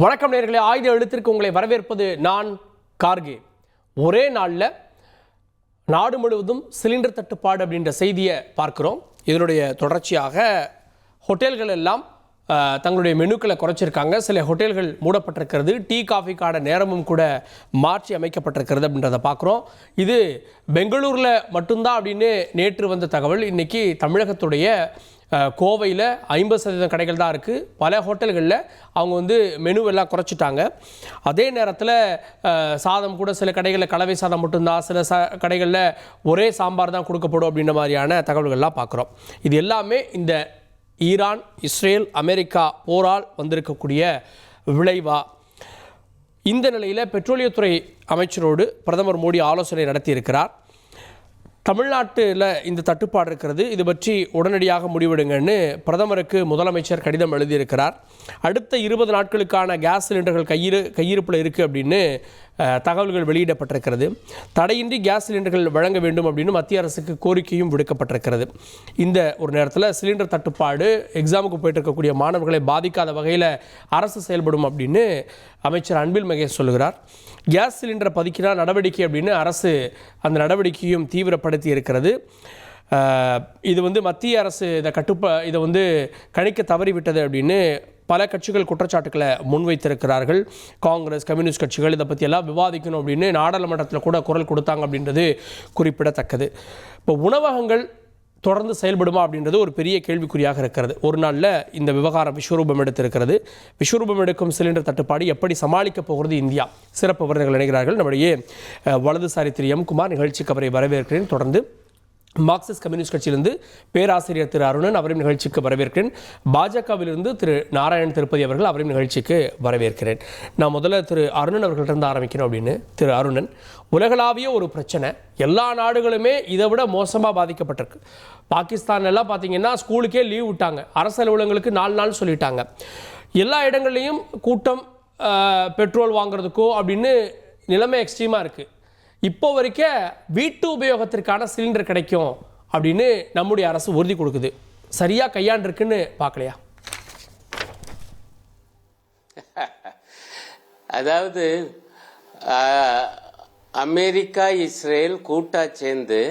வணக்கம் நேயர்களே, ஆயுத எழுத்திற்கு உங்களை வரவேற்பது நான் கார்கே. ஒரே நாளில் நாடு முழுவதும் சிலிண்டர் தட்டுப்பாடு அப்படின்ற செய்தியை பார்க்குறோம். இதனுடைய தொடர்ச்சியாக ஹோட்டல்கள் எல்லாம் தங்களுடைய மெனுக்களை குறைச்சிருக்காங்க. சில ஹோட்டல்கள் மூடப்பட்டிருக்கிறது. டீ காஃபிக்கான நேரமும் கூட மாற்றி அமைக்கப்பட்டிருக்கிறது அப்படின்றத பார்க்குறோம். இது பெங்களூரில் மட்டும்தான் அப்படின்னு நேற்று வந்த தகவல். இன்றைக்கி தமிழகத்துடைய கோவையில் 50% கடைகள் தான் இருக்குது. பல ஹோட்டல்களில் அவங்க மெனுவெல்லாம் குறைச்சிட்டாங்க. அதே நேரத்தில் சாதம் கூட சில கடைகளில் கலவை சாதம் மட்டும்தான், சில கடைகளில் ஒரே சாம்பார் தான் கொடுக்கப்படும் அப்படின்ற மாதிரியான தகவல்கள்லாம் பார்க்குறோம். இது எல்லாமே இந்த ஈரான், இஸ்ரேல், அமெரிக்கா போரால் வந்திருக்கக்கூடிய விளைவா? இந்த நிலையில் பெட்ரோலியத்துறை அமைச்சரோடு பிரதமர் மோடி ஆலோசனை நடத்தியிருக்கிறார். தமிழ்நாட்டில் இந்த தட்டுப்பாடு இருக்கிறது, இது பற்றி உடனடியாக முடிவெடுங்கன்னு பிரதமருக்கு முதலமைச்சர் கடிதம் எழுதியிருக்கிறார். அடுத்த 20 நாட்களுக்கான கேஸ் சிலிண்டர்கள் கையிருப்பில் இருக்குது அப்படின்னு தகவல்கள் வெளியிடப்பட்டிருக்கிறது. தடையின்றி கேஸ் சிலிண்டர்கள் வழங்க வேண்டும் அப்படின்னு மத்திய அரசுக்கு கோரிக்கையும் விடுக்கப்பட்டிருக்கிறது. இந்த ஒரு நேரத்தில் சிலிண்டர் தட்டுப்பாடு எக்ஸாமுக்கு போயிட்டு இருக்கக்கூடிய மாணவர்களை பாதிக்காத வகையில் அரசு செயல்படும் அப்படின்னு அமைச்சர் அன்பில் மகேஷ் சொல்லுகிறார். கேஸ் சிலிண்டரை பதுக்கினா நடவடிக்கை அப்படின்னு அரசு அந்த நடவடிக்கையும் தீவிரப்படுத்தி இருக்கிறது. இது மத்திய அரசு இதை கணிக்க தவறிவிட்டது அப்படின்னு பல கட்சிகள் குற்றச்சாட்டுக்களை முன்வைத்திருக்கிறார்கள். காங்கிரஸ், கம்யூனிஸ்ட் கட்சிகள் இதை பற்றியெல்லாம் விவாதிக்கணும் அப்படின்னு நாடாளுமன்றத்தில் கூட குரல் கொடுத்தாங்க அப்படின்றது குறிப்பிடத்தக்கது. இப்போ உணவகங்கள் தொடர்ந்து செயல்படுமா அப்படின்றது ஒரு பெரிய கேள்விக்குறியாக இருக்கிறது. ஒரு நாளில் இந்த விவகாரம் விஸ்வரூபம் எடுத்திருக்கிறது. விஸ்வரூபம் எடுக்கும் சிலிண்டர் தட்டுப்பாடு எப்படி சமாளிக்கப் போகிறது இந்தியா? சிறப்பு விருதுகள் இணைகிறார்கள். நம்முடைய வலதுசாரி திரு எம் குமார் நிகழ்ச்சிக்கு அவரை வரவேற்கிறேன். தொடர்ந்து மார்க்சிஸ்ட் கம்யூனிஸ்ட் கட்சியிலிருந்து பேராசிரியர் திரு அருணன், அவரையும் நிகழ்ச்சிக்கு வரவேற்கிறேன். பாஜகவிலிருந்து திரு நாராயண் திருப்பதி அவர்கள், அவரையும் நிகழ்ச்சிக்கு வரவேற்கிறேன். நான் முதல்ல திரு அருணன் அவர்கள்ட்ட ஆரம்பிக்கணும் அப்படின்னு. திரு அருணன், உலகளாவிய ஒரு பிரச்சனை, எல்லா நாடுகளுமே இதை விட மோசமாக பாதிக்கப்பட்டிருக்கு. பாகிஸ்தான்லாம் பார்த்தீங்கன்னா ஸ்கூலுக்கே லீவ் விட்டாங்க, அரசு அலுவலகங்களுக்கு 4 நாள் சொல்லிட்டாங்க. எல்லா இடங்கள்லையும் கூட்டம், பெட்ரோல் வாங்குறதுக்கோ அப்படின்னு நிலைமை எக்ஸ்ட்ரீமாக இருக்குது. இப்போ வரைக்கும் வீட்டு உபயோகத்திற்கான சிலிண்டர் கிடைக்கும் அப்படின்னு நம்முடைய அரசு உறுதி கொடுக்குது. சரியா கையாண்டிருக்குன்னு பார்க்கலையா? அதாவது அமெரிக்கா, இஸ்ரேல் கூட்டா சேர்ந்து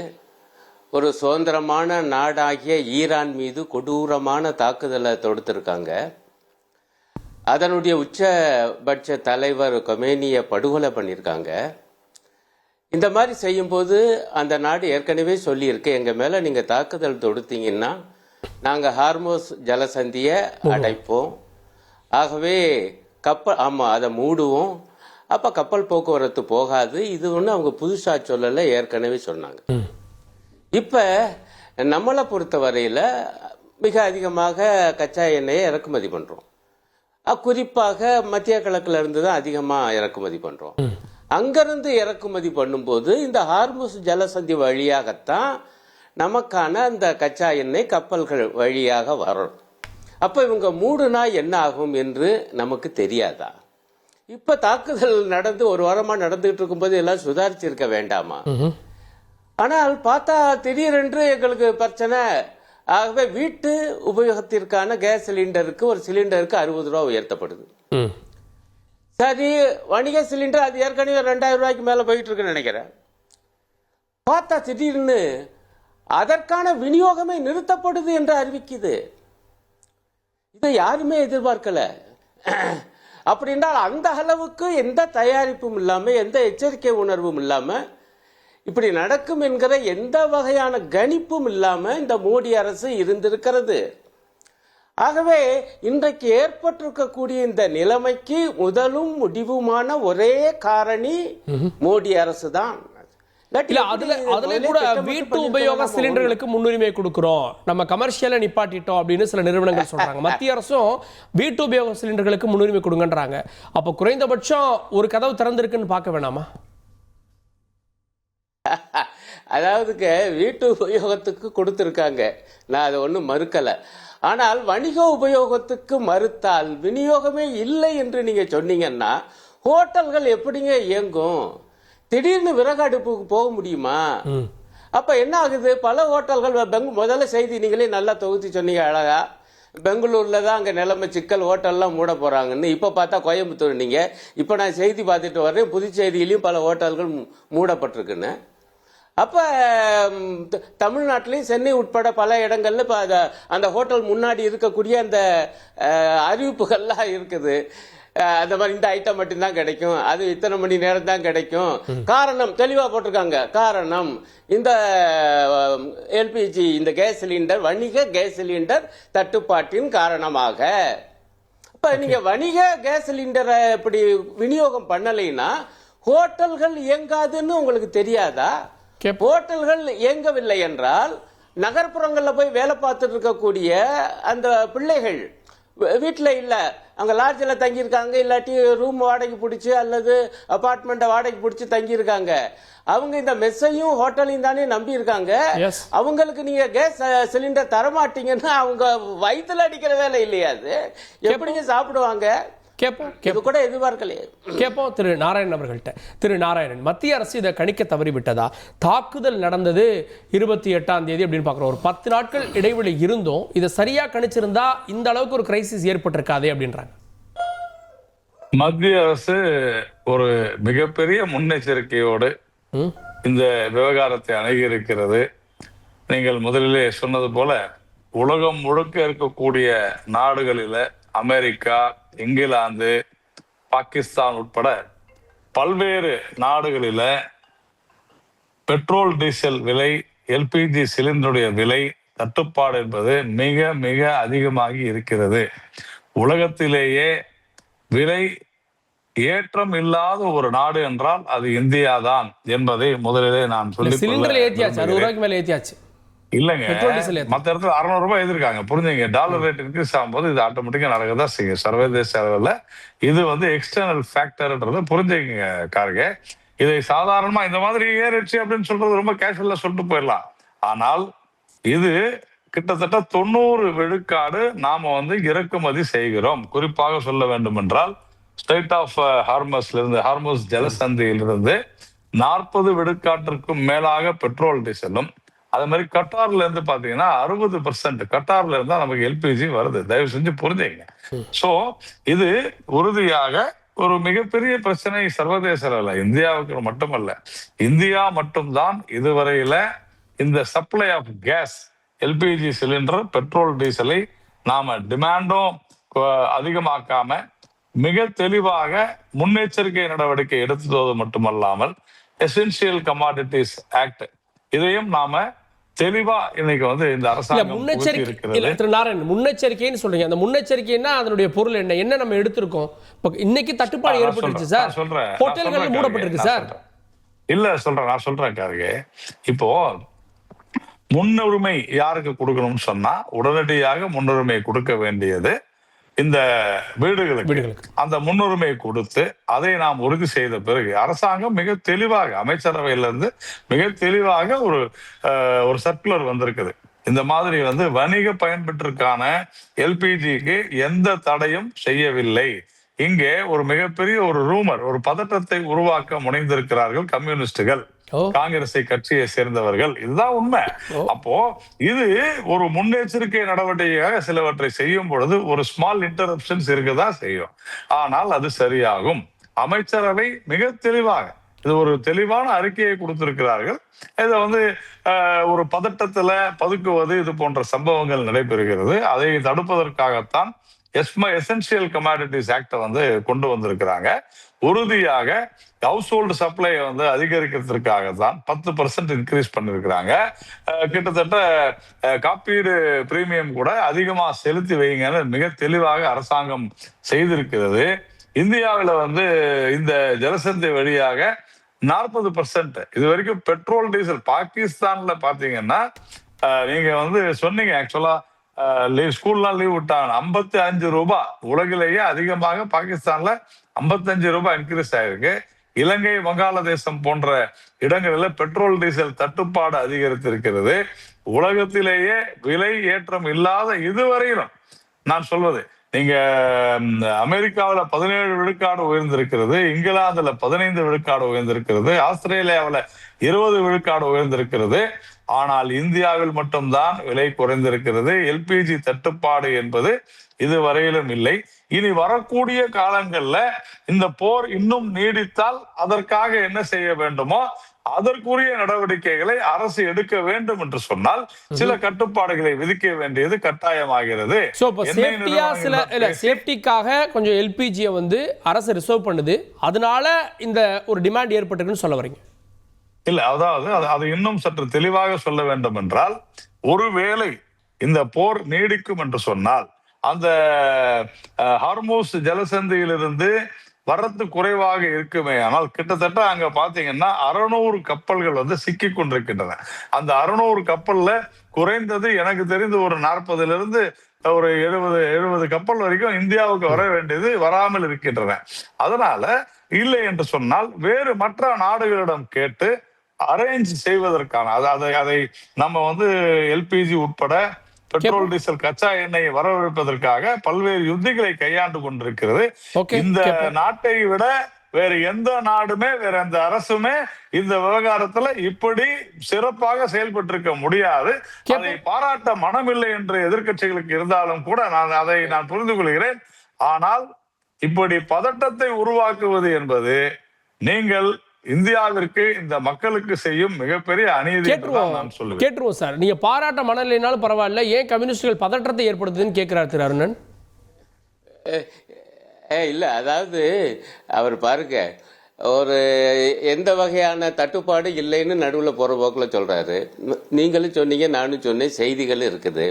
ஒரு சுதந்திரமான நாடாகிய ஈரான் மீது கொடூரமான தாக்குதலை தொடுத்திருக்காங்க. அதனுடைய உச்சபட்ச தலைவர் கொமேனியை படுகொலை பண்ணியிருக்காங்க. இந்த மாதிரி செய்யும்போது அந்த நாடு ஏற்கனவே சொல்லியிருக்கு, எங்கள் மேலே நீங்கள் தாக்குதல் தொடுத்தீங்கன்னா நாங்கள் ஹார்மோஸ் ஜலசந்தியை அடைப்போம், ஆகவே அதை மூடுவோம், அப்போ கப்பல் போக்குவரத்து போகாது. இது ஒன்று அவங்க புதுசாக சொல்லலை, ஏற்கனவே சொன்னாங்க. இப்போ நம்மளை பொறுத்த வரையில் மிக அதிகமாக கச்சா எண்ணெயை இறக்குமதி பண்ணுறோம். குறிப்பாக மத்திய கிழக்குல இருந்து தான் அதிகமாக இறக்குமதி பண்ணுறோம். அங்கிருந்து இறக்குமதி பண்ணும்போது இந்த ஹார்முஸ் ஜலசந்தி வழியாகத்தான் நமக்கான அந்த கச்சா எண்ணெய் கப்பல்கள் வழியாக வரும். அப்போ இவங்க மூடுனா என்ன ஆகும் என்று நமக்கு தெரியாதா? இப்போ தாக்குதல் நடந்து ஒரு வாரமாக நடந்துகிட்டு இருக்கும்போது எல்லாம் சுதாரிச்சிருக்க வேண்டாமா? ஆனால் பார்த்தா திடீரென்று எங்களுக்கு பிரச்சனை. ஆகவே வீட்டு உபயோகத்திற்கான கேஸ் சிலிண்டருக்கு ஒரு சிலிண்டருக்கு 60 ரூபா உயர்த்தப்படுது. சரி, வணிக சிலிண்டர் அது ஏற்கனவே 2000 ரூபாய்க்கு மேலே போயிட்டு இருக்குன்னு நினைக்கிறேன். பார்த்தா திடீர்னு அதற்கான விநியோகமே நிறுத்தப்படுது என்று அறிவிக்குது. இதை யாருமே எதிர்பார்க்கல. அப்படின்றால் அந்த அளவுக்கு எந்த தயாரிப்பும் இல்லாமல், எந்த எச்சரிக்கை உணர்வும் இல்லாமல், இப்படி நடக்கும் என்கிற எந்த வகையான கணிப்பும் இல்லாமல் இந்த மோடி அரசு இருந்திருக்கிறது. ஆகவே இன்றைக்கு ஏற்பட்டிருக்கக்கூடிய இந்த நிலைமைக்கு முதலும் முடிவுமான ஒரே காரணி மோடி அரசு தான். அதுல கூட வீட்டு உபயோக சிலிண்டர்களுக்கு முன்னுரிமை கொடுக்கிறோம், நம்ம கமர்ஷியலா நிப்பாட்டிட்டோம் அப்படின்னு சில நிறுவனங்கள் சொல்றாங்க. மத்திய அரசும் வீட்டு உபயோக சிலிண்டர்களுக்கு முன்னுரிமை கொடுங்கன்றாங்க. அப்ப குறைந்தபட்சம் ஒரு கதவு திறந்திருக்குன்னு பார்க்க வேணாமா? அதாவது வீட்டு உபயோகத்துக்கு கொடுத்துருக்காங்க, நான் அதை ஒன்றும் மறுக்கலை. ஆனால் வணிக உபயோகத்துக்கு மறுத்தால் விநியோகமே இல்லை என்று நீங்க சொன்னீங்கன்னா ஹோட்டல்கள் எப்படிங்க இயங்கும்? திடீர்னு விறகு அடுப்புக்கு போக முடியுமா? அப்ப என்ன ஆகுது? பல ஹோட்டல்கள் முதல்ல செய்தி நீங்களே நல்லா தொகுத்து சொன்னீங்க அழகா. பெங்களூர்ல தான் அங்கே நிலைமை சிக்கல், ஹோட்டல்லாம் மூட போறாங்கன்னு. இப்போ பார்த்தா கோயம்புத்தூர், நீங்க இப்போ நான் செய்தி பார்த்துட்டு வர்றேன், புதுச்சேரியிலையும் பல ஹோட்டல்கள் மூடப்பட்டிருக்குன்னு. அப்ப தமிழ்நாட்டிலையும் சென்னை உட்பட பல இடங்கள்ல இப்போ அந்த ஹோட்டல் முன்னாடி இருக்கக்கூடிய அந்த அறிவிப்புகள்லாம் இருக்குது. அந்த மாதிரி இந்த ஐட்டம் மட்டும்தான் கிடைக்கும், அது இத்தனை மணி நேரம் தான் கிடைக்கும். காரணம் தெளிவா போட்டிருக்காங்க. காரணம் இந்த எல்பிஜி, இந்த கேஸ் சிலிண்டர், வணிக கேஸ் சிலிண்டர் தட்டுப்பாட்டின் காரணமாக. இப்ப நீங்க வணிக கேஸ் சிலிண்டரை இப்படி விநியோகம் பண்ணலைன்னா ஹோட்டல்கள் இயங்காதுன்னு உங்களுக்கு தெரியாதா? ஹோட்டல்கள் இயங்கவில்லை என்றால் நகர்ப்புறங்களில் போய் வேலை பார்த்துட்டு இருக்கக்கூடிய அந்த பிள்ளைகள் வீட்டில் இல்லை, அங்கே லாட்ஜில் தங்கியிருக்காங்க, இல்லாட்டி ரூம் வாடகை பிடிச்சி அல்லது அபார்ட்மெண்ட்டை வாடகை பிடிச்சி தங்கியிருக்காங்க. அவங்க இந்த மெஸ்ஸையும் ஹோட்டலையும் தானே நம்பி இருக்காங்க. அவங்களுக்கு நீங்க கேஸ் சிலிண்டர் தரமாட்டீங்கன்னா அவங்க வயிற்றுல அடிக்கிற வேலை இல்லையா? அது எப்படிங்க சாப்பிடுவாங்க? கூட எதிர்பார்க்கலையே. கேட்போம் திரு நாராயணன் அவர்கள்ட்ட. திரு நாராயணன், மத்திய அரசு இதை கணிக்க தவறிவிட்டதா? தாக்குதல் நடந்தது 28ஆம் தேதி அப்படின்னு பார்க்குறோம். ஒரு 10 நாட்கள் இடைவெளி இருந்தும் இதை சரியா கணிச்சிருந்தா இந்த அளவுக்கு ஒரு கிரைசிஸ் ஏற்பட்டிருக்காதே அப்படின்றாங்க. மத்திய அரசு ஒரு மிகப்பெரிய முன்னெச்சரிக்கையோடு இந்த விவகாரத்தை அணுகி இருக்கிறது. நீங்கள் முதலிலே சொன்னது போல உலகம் முழுக்க இருக்கக்கூடிய நாடுகளில அமெரிக்கா, இங்கிலாந்து, பாகிஸ்தான் உட்பட பல்வேறு நாடுகளில பெட்ரோல், டீசல் விலை, எல்பிஜி சிலிண்டருடைய விலை தட்டுப்பாடு என்பது மிக மிக அதிகமாகி இருக்கிறது. உலகத்திலேயே விலை ஏற்றம் இல்லாத ஒரு நாடு என்றால் அது இந்தியா தான் என்பதை முதலிலே நான் சொல்லி இல்லைங்க. மற்ற இடத்துல 600 ரூபாய் எதிர்க்காங்க, புரிஞ்சுங்க. டாலர் ரேட் இன்க்ரீஸ் ஆகும்போது இது ஆட்டோமேட்டிக்கா நடக்கதான் செய்யும் சர்வதேச அளவில். இது எக்ஸ்டர்னல் ஃபேக்டர்ன்றது புரிஞ்சுங்க கார்கே. இதை சாதாரணமா இந்த மாதிரி ஏறிடுச்சு அப்படின்னு சொல்றது ரொம்ப கேஷுவலா சொல்லிட்டு போயிடலாம். ஆனால் இது கிட்டத்தட்ட 90 விழுக்காடு நாம இறக்குமதி செய்கிறோம். குறிப்பாக சொல்ல வேண்டும் என்றால் ஸ்ட்ரெய்ட் ஆஃப் ஹார்மஸ்ல இருந்து, ஹார்மஸ் ஜலசந்தியிலிருந்து 40 விழுக்காட்டிற்கும் மேலாக பெட்ரோல், டீசலும், அதே மாதிரி கட்டார்ல இருந்து பாத்தீங்கன்னா 60% கட்டார்ல இருந்தா நமக்கு எல்பிஜி வருது. தயவு செஞ்சு புரிஞ்சுங்க. சோ இது உறுதியாக ஒரு மிகப்பெரிய பிரச்சனை சர்வதேச அளவில், இந்தியாவுக்கு மட்டுமல்ல. இந்தியா மட்டும்தான் இதுவரையில இந்த supply of gas, LPG cylinder, petrol, டீசலை நாம டிமாண்டும் அதிகமாக்காம மிக தெளிவாக முன்னெச்சரிக்கை நடவடிக்கை எடுத்தது மட்டுமல்லாமல் எசென்சியல் கமாடிட்டிஸ் ஆக்ட் இதையும் நாம தெளிவா இன்னைக்கு இந்த அரசாங்கம் முன்னெச்சரிக்கைன்னு சொல்றீங்க. அந்த முன்னெச்சரிக்கைன்னா அதனுடைய பொருள் என்ன? என்ன நம்ம எடுத்திருக்கோம்? இன்னைக்கு தட்டுப்பாடு ஏற்பட்டுருச்சு சார், ஹோட்டல்கள் மூடப்பட்டிருக்கு சார். நான் சொல்றேன் கார்கே. இப்போ முன்னுரிமை யாருக்கு கொடுக்கணும்னு சொன்னா உடனடியாக முன்னுரிமை கொடுக்க வேண்டியது இந்த வீடுகளுக்கு. அந்த முன்னுரிமை கொடுத்து அதை நாம் உறுதி செய்த பிறகு அரசாங்கம் மிக தெளிவாக அமைச்சரவையிலிருந்து மிக தெளிவாக ஒரு சர்க்குலர் வந்திருக்குது. இந்த மாதிரி வணிக பயன்பாட்டிற்கான எல்பிஜிக்கு எந்த தடையும் செய்யவில்லை. இங்கே ஒரு மிகப்பெரிய ஒரு ரூமர், ஒரு பதட்டத்தை உருவாக்க முனைந்திருக்கிறார்கள் கம்யூனிஸ்டுகள், காங்கிரஸை கட்சியை சேர்ந்தவர்கள். இதுதான் உண்மை. அப்போ இது ஒரு முன்னெச்சரிக்கை நடவடிக்கையாக சிலவற்றை செய்யும் பொழுது ஒரு ஸ்மால் இன்டரப்ஷன்ஸ் இருக்கதான் செய்யும். ஆனால் அது சரியாகும். அமைச்சரவை மிக தெளிவாக இது ஒரு தெளிவான அறிக்கையை கொடுத்திருக்கிறார்கள். இதை ஒரு பதட்டத்துல பதுக்குவது இது போன்ற சம்பவங்கள் நடைபெறுகிறது. அதை தடுப்பதற்காகத்தான் எசென்சியல் கமாடிட்டிஸ் ஆக்டை கொண்டு வந்திருக்கிறாங்க. உறுதியாக ஹவுஸ் ஹோல்டு சப்ளையை அதிகரிக்கிறதுக்காக தான் 10% இன்க்ரீஸ் பண்ணிருக்கிறாங்க. கிட்டத்தட்ட காப்பீடு பிரீமியம் கூட அதிகமா செலுத்தி வைங்கன்னு மிக தெளிவாக அரசாங்கம் செய்திருக்கிறது. இந்தியாவில் இந்த ஜலசந்தி வழியாக 40% இது வரைக்கும் பெட்ரோல், டீசல். பாகிஸ்தான்ல பாத்தீங்கன்னா நீங்க சொன்னீங்க, ஆக்சுவலா ஸ்கூல்லாம் லீவ் விட்டாங்க. 55 ரூபாய் உலகிலேயே அதிகமாக பாகிஸ்தான்ல 55 ரூபாய் இன்க்ரீஸ் ஆயிருக்கு. இலங்கை, வங்காளதேசம் போன்ற இடங்களில் பெட்ரோல், டீசல் தட்டுப்பாடு அதிகரித்திருக்கிறது. உலகத்திலேயே விலை ஏற்றம் இல்லாத இதுவரையிலும் நான் சொல்வது, நீங்க அமெரிக்காவில் 17 விழுக்காடு உயர்ந்திருக்கிறது, இங்கிலாந்துல 15 விழுக்காடு உயர்ந்திருக்கிறது, ஆஸ்திரேலியாவில் 20 விழுக்காடு உயர்ந்திருக்கிறது. ஆனால் இந்தியாவில் மட்டும்தான் விலை குறைந்திருக்கிறது. எல்பிஜி தட்டுப்பாடு என்பது இதுவரையிலும் இல்லை. இனி வரக்கூடிய காலங்கள்ல இந்த போர் இன்னும் நீடித்தால் அதற்காக என்ன செய்ய வேண்டுமோ அதற்குரிய நடவடிக்கைகளை அரசு எடுக்க வேண்டும் என்று சொன்னால் சில கட்டுப்பாடுகளை விதிக்க வேண்டியது கட்டாயமாகிறது. சேஃப்டிக்காக கொஞ்சம் எல்பிஜியை வந்து அரசு ரிசர்வ் பண்ணுது, அதனால இந்த ஒரு டிமாண்ட் ஏற்பட்டிருக்குன்னு சொல்ல வரீங்க? இல்ல, அதாவது அது இன்னும் சற்று தெளிவாக சொல்ல வேண்டும் என்றால், ஒருவேளை இந்த போர் நீடிக்கும் என்று சொன்னால் அந்த ஹார்மூஸ் ஜலசந்தியிலிருந்து வரத்து குறைவாக இருக்குமே ஆனால் கிட்டத்தட்ட அங்க பாத்தீங்கன்னா 600 கப்பல்கள் வந்து சிக்கி கொண்டிருக்கின்றன. அந்த 600 கப்பல்ல குறைந்தது எனக்கு தெரிந்து ஒரு 40 ஒரு 70 கப்பல் வரைக்கும் இந்தியாவுக்கு வர வேண்டியது வராமல் இருக்கின்றன. அதனால இல்லை என்று சொன்னால் வேறு மற்ற நாடுகளிடம் கேட்டு அரேஞ்ச் செய்வதற்கான அதை நம்ம வந்து எல்பிஜி உட்பட பெட்ரோல், டீசல், கச்சா எண்ணெயை வரவழைப்பதற்காக பல்வேறு யுத்திகளை கையாண்டு கொண்டிருக்கிறது. இந்த நாட்டை விட வேற எந்த நாடுமே, வேற எந்த அரசுமே இந்த விவகாரத்துல இப்படி சிறப்பாக செயல்பட்டிருக்க முடியாது. அதை பாராட்ட மனமில்லை என்று எதிர்க்கட்சிகளுக்கு இருந்தாலும் கூட அதை நான் புரிந்து கொள்கிறேன். ஆனால் இப்படி பதட்டத்தை உருவாக்குவது என்பது நீங்கள் இந்தியாவிற்கு, இந்த மக்களுக்கு செய்யும் மிகப்பெரிய அநீதி நான் சொல்லுவேன். கேட்டுருவோம் சார். நீங்க பாராட்ட மனநிலைனாலும் பரவாயில்ல, ஏன் கம்யூனிஸ்டுகள் பதற்றத்தை ஏற்படுத்துதுன்னு கேட்கிறார் திரு அருணன். இல்ல, அதாவது அவர் பாருங்க, ஒரு எந்த வகையான தட்டுப்பாடு இல்லைன்னு நடுவில் போற போக்கில் சொல்றாரு. நீங்களும் சொன்னீங்க, நானும் சொன்னேன், செய்திகள் இருக்குது.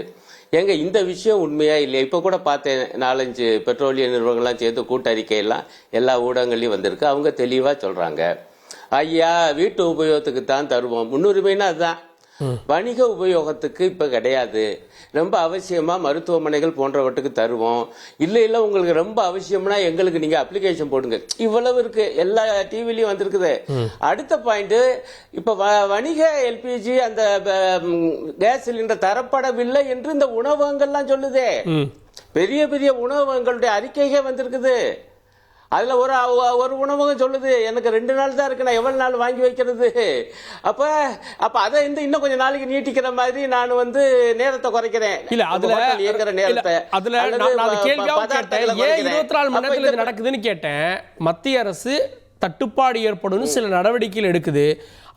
ஏங்க இந்த விஷயம் உண்மையா இல்லையா? இப்போ கூட பார்த்தேன், 4-5 பெட்ரோலிய நிறுவனங்கள்லாம் சேர்த்து கூட்டறிக்கையெல்லாம் எல்லா ஊடகங்களையும் வந்திருக்கு. அவங்க தெளிவாக சொல்றாங்க, ஐயா வீட்டு உபயோகத்துக்கு தான் தருவோம், முன்னுரிமைன்னா அதுதான், வணிக உபயோகத்துக்கு இப்ப கிடையாது, ரொம்ப அவசியமா மருத்துவமனைகள் போன்றவற்றுக்கு தருவோம், இல்ல உங்களுக்கு ரொம்ப அவசியம்னா எங்களுக்கு நீங்க அப்ளிகேஷன் போடுங்க. இவ்வளவு இருக்கு, எல்லா டிவிலையும் வந்திருக்குது. அடுத்த பாயிண்ட், இப்ப வணிக எல்பிஜி அந்த கேஸ் சிலிண்டர் தரப்படவில்லை என்று இந்த உணவகங்கள்லாம் சொல்லுதே, பெரிய பெரிய உணவகங்களுடைய அறிக்கைகள் வந்திருக்குது. அதுல ஒரு உணவகம் சொல்லுது, எனக்கு 2 நாள் தான் இருக்கு, நான் எவ்வளவு நாள் வாங்கி வைக்கிறது? அப்ப அதை இன்னும் கொஞ்சம் நாளைக்கு நீட்டிக்கிற மாதிரி நான் வந்து நேரத்தை குறைக்கிறேன். இல்ல அதுல இயங்குற நேரத்தை, அதுல நான் கேள்வியாக கேட்டேன், ஏன் 24 மணி நேரத்துல இது நடக்குதுன்னு கேட்டேன். மத்திய அரசு தட்டுப்பாடு ஏற்படும் சில நடவடிக்கைகள் எடுக்குது,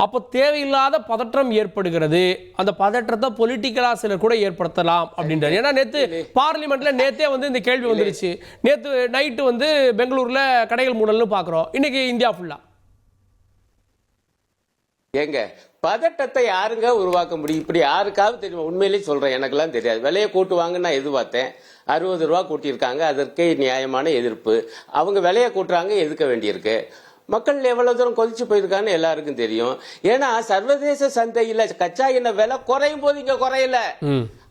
அப்போ தேவையில்லாத பதற்றம் ஏற்படுகிறது, அந்த பதற்றத்தை பொலிட்டிக்கலா சிலர் கூட ஏற்படுத்தலாம் அப்படின்றாரு. ஏன்னா நேத்து பார்லிமெண்ட்ல நேத்தே வந்து இந்த கேள்வி வந்துருச்சு. நேத்து நைட்டு வந்து பெங்களூர்ல கடைகள் மூடல்னு பாக்குறோம், இன்னைக்கு இந்தியா ஃபுல்லா. ஏங்க பதட்டத்தை யாருங்க உருவாக்க முடியும்? இப்படி யாருக்காவது தெரியுமா? உண்மையிலேயே சொல்றேன், எனக்கெல்லாம் தெரியாது. விலையை கூட்டுவாங்கன்னு நான் எதிர்பார்த்தேன், 60 ரூபா கூட்டியிருக்காங்க, அதற்கே நியாயமான எதிர்ப்பு. அவங்க விலையை கூட்டுறாங்க, எதிர்க்க வேண்டியிருக்கு. மக்கள் எவ்வளவு தூரம் கொதிச்சு போயிருக்கான்னு எல்லாருக்கும் தெரியும். ஏன்னா சர்வதேச சந்தையில கச்சா எண்ணெய் விலை குறையும் போது இங்க குறையல,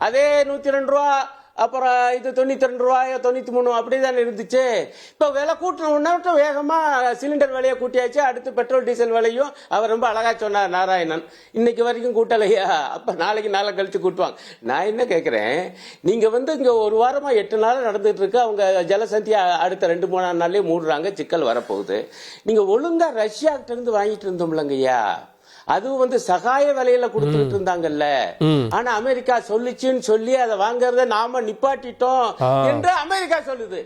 அதே 102 ரூபா, அப்புறம் இது 92 ரூபாய் 93 அப்படிதான் இருந்துச்சு. இப்ப விலை கூட்டணும் வேகமா சிலிண்டர் விலையை கூட்டியாச்சு. அடுத்து பெட்ரோல் டீசல் விலையும் அவர் ரொம்ப அழகா சொன்னார் நாராயணன், இன்னைக்கு வரைக்கும் கூட்டலையா, அப்ப நாளைக்கு நாளை கழிச்சு கூட்டுவாங்க. நான் என்ன கேட்கிறேன், நீங்க வந்து இங்க ஒரு வாரமா 8 நாள் நடந்துட்டு இருக்கு, அவங்க ஜலசந்தி அடுத்த 2-3 நாள்லயே மூடுறாங்க, சிக்கல் வரப்போகுது. நீங்க ஒழுங்கா ரஷ்யா கிட்ட இருந்து வாங்கிட்டு இருந்தோம்லங்கய்யா, அதுவும் வந்து சகாய விலையில கொடுத்துட்டு இருந்தாங்கல்ல. ஆனா அமெரிக்கா சொல்லிச்சுன்னு சொல்லி அதை வாங்கறத நாம நிப்பாட்டிட்டோம் என்று அமெரிக்கா சொல்லுது.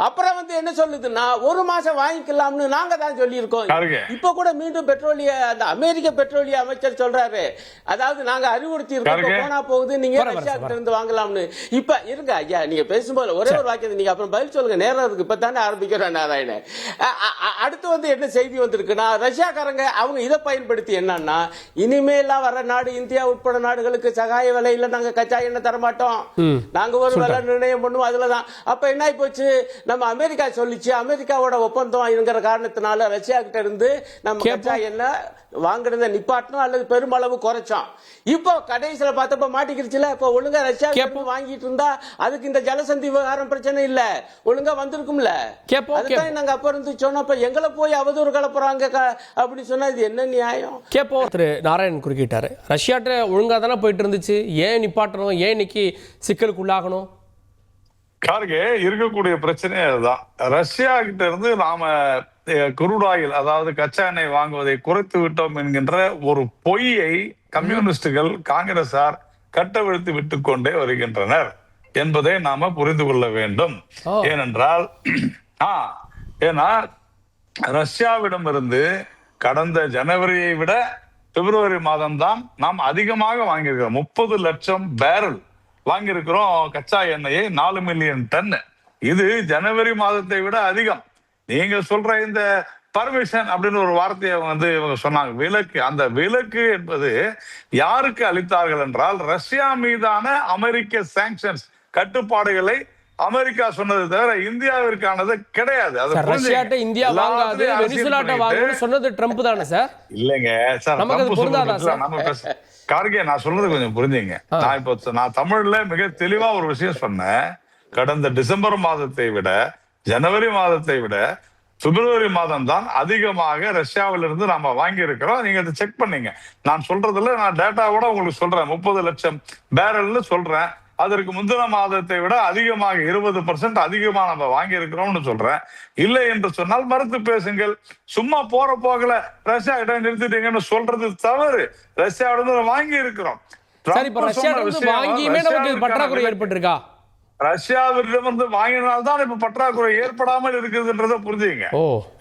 அப்புறம் வந்து என்ன சொல்லுதுன்னா 1 மாசம் வாங்கிக்கலாம்னு நாங்க தான் சொல்லி இருக்கோம். இப்ப கூட மீண்டும் பெட்ரோலிய அந்த அமெரிக்க பெட்ரோலிய அமைச்சர் சொல்றாரு, அதாவது நாங்க அறிவுறுத்தி இருக்கோம், போனா போகுது, நீங்க ரஷ்யா கிட்ட இருந்து வாங்கலாம்னு. இப்ப இருங்க ஐயா, நீங்க பேசும்போது ஒரே ஒரு வாக்கியம் நீங்க அப்புறம் பதில் சொல்லுங்க, நேரம் இருக்கு, இப்பதானே ஆரம்பிக்கிறோம் நாராயணன். அடுத்து வந்து என்ன செய்தி வந்திருக்குன்னா, ரஷ்யாக்காரங்க அவங்க இதை பயன்படுத்தி என்னன்னா, இனிமேலாம் வர நாடு இந்தியா உட்பட நாடுகளுக்கு சகாய விலையில நாங்க கச்சா எண்ணெய் தரமாட்டோம், நாங்க ஒரு விலை நிர்ணயம் பண்ணுவோம், அதுலதான். அப்ப என்ன போச்சு, நம்ம அமெரிக்கா சொல்லிச்சு, அமெரிக்காவோட ஒப்பந்தம் என்கிற காரணத்தினால ரஷ்யா கிட்ட இருந்து நம்ம கச்சா எண்ணெய் வாங்குறத நிப்பாட்டணும் அல்லது பெருமளவு குறைச்சோம். இப்போ கடைசியில பார்த்தப்ப மாட்டிக்கிருச்சுல. இப்போ ஒழுங்கா ரஷ்யா வாங்கிட்டு இருந்தா அதுக்கு இந்த ஜலசந்தி விவகாரம் பிரச்சனை இல்ல, ஒழுங்கா வந்திருக்கும்ல. அதுதான் நாங்க அப்ப இருந்து சொன்னோம், இப்ப எங்களை போய் அவதூறு கலப்புறாங்க அப்படி சொன்னா இது என்ன நியாயம்? கேப்போ திரு நாராயணன் குறுக்கிட்டாரு, ரஷ்யாட்ட ஒழுங்கா தானே போயிட்டு இருந்துச்சு, ஏன் நிப்பாட்டணும், ஏன் இன்னைக்கு சிக்கலுக்குள்ளாகணும்? கார்கே, இருக்கக்கூடிய பிரச்சனையே அதுதான். ரஷ்யா கிட்ட இருந்து நாம குரூட் ஆயில், அதாவது கச்சா எண்ணெய் வாங்குவதை குறைத்து விட்டோம் என்கின்ற ஒரு பொய்யை கம்யூனிஸ்டுகள் காங்கிரசார் கட்டவிழ்த்து விட்டு கொண்டே வருகின்றனர் என்பதை நாம புரிந்து கொள்ள வேண்டும். ஏனென்றால் ஏன்னா ரஷ்யாவிடமிருந்து கடந்த ஜனவரியை விட பிப்ரவரி மாதம் தான் நாம் அதிகமாக வாங்கியிருக்கிறோம். 30 லட்சம் பேரல் வாங்கியிருக்கிறோம் கச்சா எண்ணெயை, 4 மில்லியன் டன். இது ஜனவரி மாதத்தை விட அதிகம். நீங்க சொல்ற இந்த பர்மிஷன் அப்படின்னு ஒரு வார்த்தையை இவங்க சொன்னாங்க, விலக்கு. அந்த விலக்கு என்பது யாருக்கு அளித்தார்கள் என்றால் ரஷ்யா மீதான அமெரிக்க சாங்ஷன்ஸ் கட்டுப்பாடுகளை அமெரிக்கா சொன்னது தவிர இந்தியாவிற்கானது கிடையாது. இந்தியா சொன்னது ட்ரம்ப் தானே சார்? இல்லைங்க சார், கார்கே நான் சொல்றது கொஞ்சம் புரிஞ்சுங்க. நான் தமிழ்ல மிக தெளிவா ஒரு விஷயம் சொன்னேன். கடந்த டிசம்பர் மாதத்தை விட ஜனவரி மாதத்தை விட பிப்ரவரி மாதம் தான் அதிகமாக ரஷ்யாவிலிருந்து நாம வாங்கி இருக்கிறோம். நீங்க அதை செக் பண்ணீங்க. நான் சொல்றதுல நான் டேட்டாவோட உங்களுக்கு சொல்றேன். 30 லட்சம் பேரல்னு சொல்றேன். அதற்கு முந்தின மாதத்தை விட அதிகமாக 20% அதிகமா நம்ம வாங்கி இருக்கிறோம்னு சொல்றேன். இல்லை என்று சொன்னால் மறுத்து பேசுங்கள். சும்மா போற போகல ரஷ்யா இடம் நிறுத்திட்டீங்கன்னு சொல்றது தவறு. ரஷ்யாவிடம் வாங்கி இருக்கிறோம். ரஷ்யாவிடமிருந்து வாங்கினால்தான் இப்ப பற்றாக்குறை ஏற்படாமல் இருக்குதுன்றதை புரிஞ்சுங்க.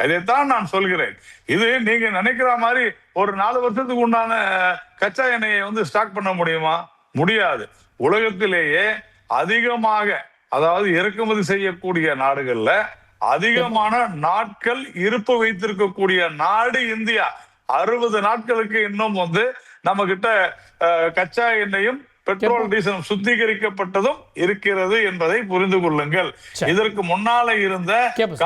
இதைத்தான் நான் சொல்கிறேன். இது நீங்க நினைக்கிற மாதிரி ஒரு 4 வருஷத்துக்கு உண்டான கச்சா எண்ணெயை ஸ்டாக் பண்ண முடியுமா? முடியாது. உலகத்திலேயே அதிகமாக, அதாவது இறக்குமதி செய்யக்கூடிய நாடுகள்ல அதிகமான நாட்கள் இருப்பு வைத்திருக்கக்கூடிய நாடு இந்தியா. 60 நாட்களுக்கு இன்னும் நம்ம கிட்ட கச்சா எண்ணெயும் பெட்ரோல் டீசலும் சுத்திகரிக்கப்பட்டதும் இருக்கிறது என்பதை புரிந்து கொள்ளுங்கள். இதற்கு முன்னால இருந்த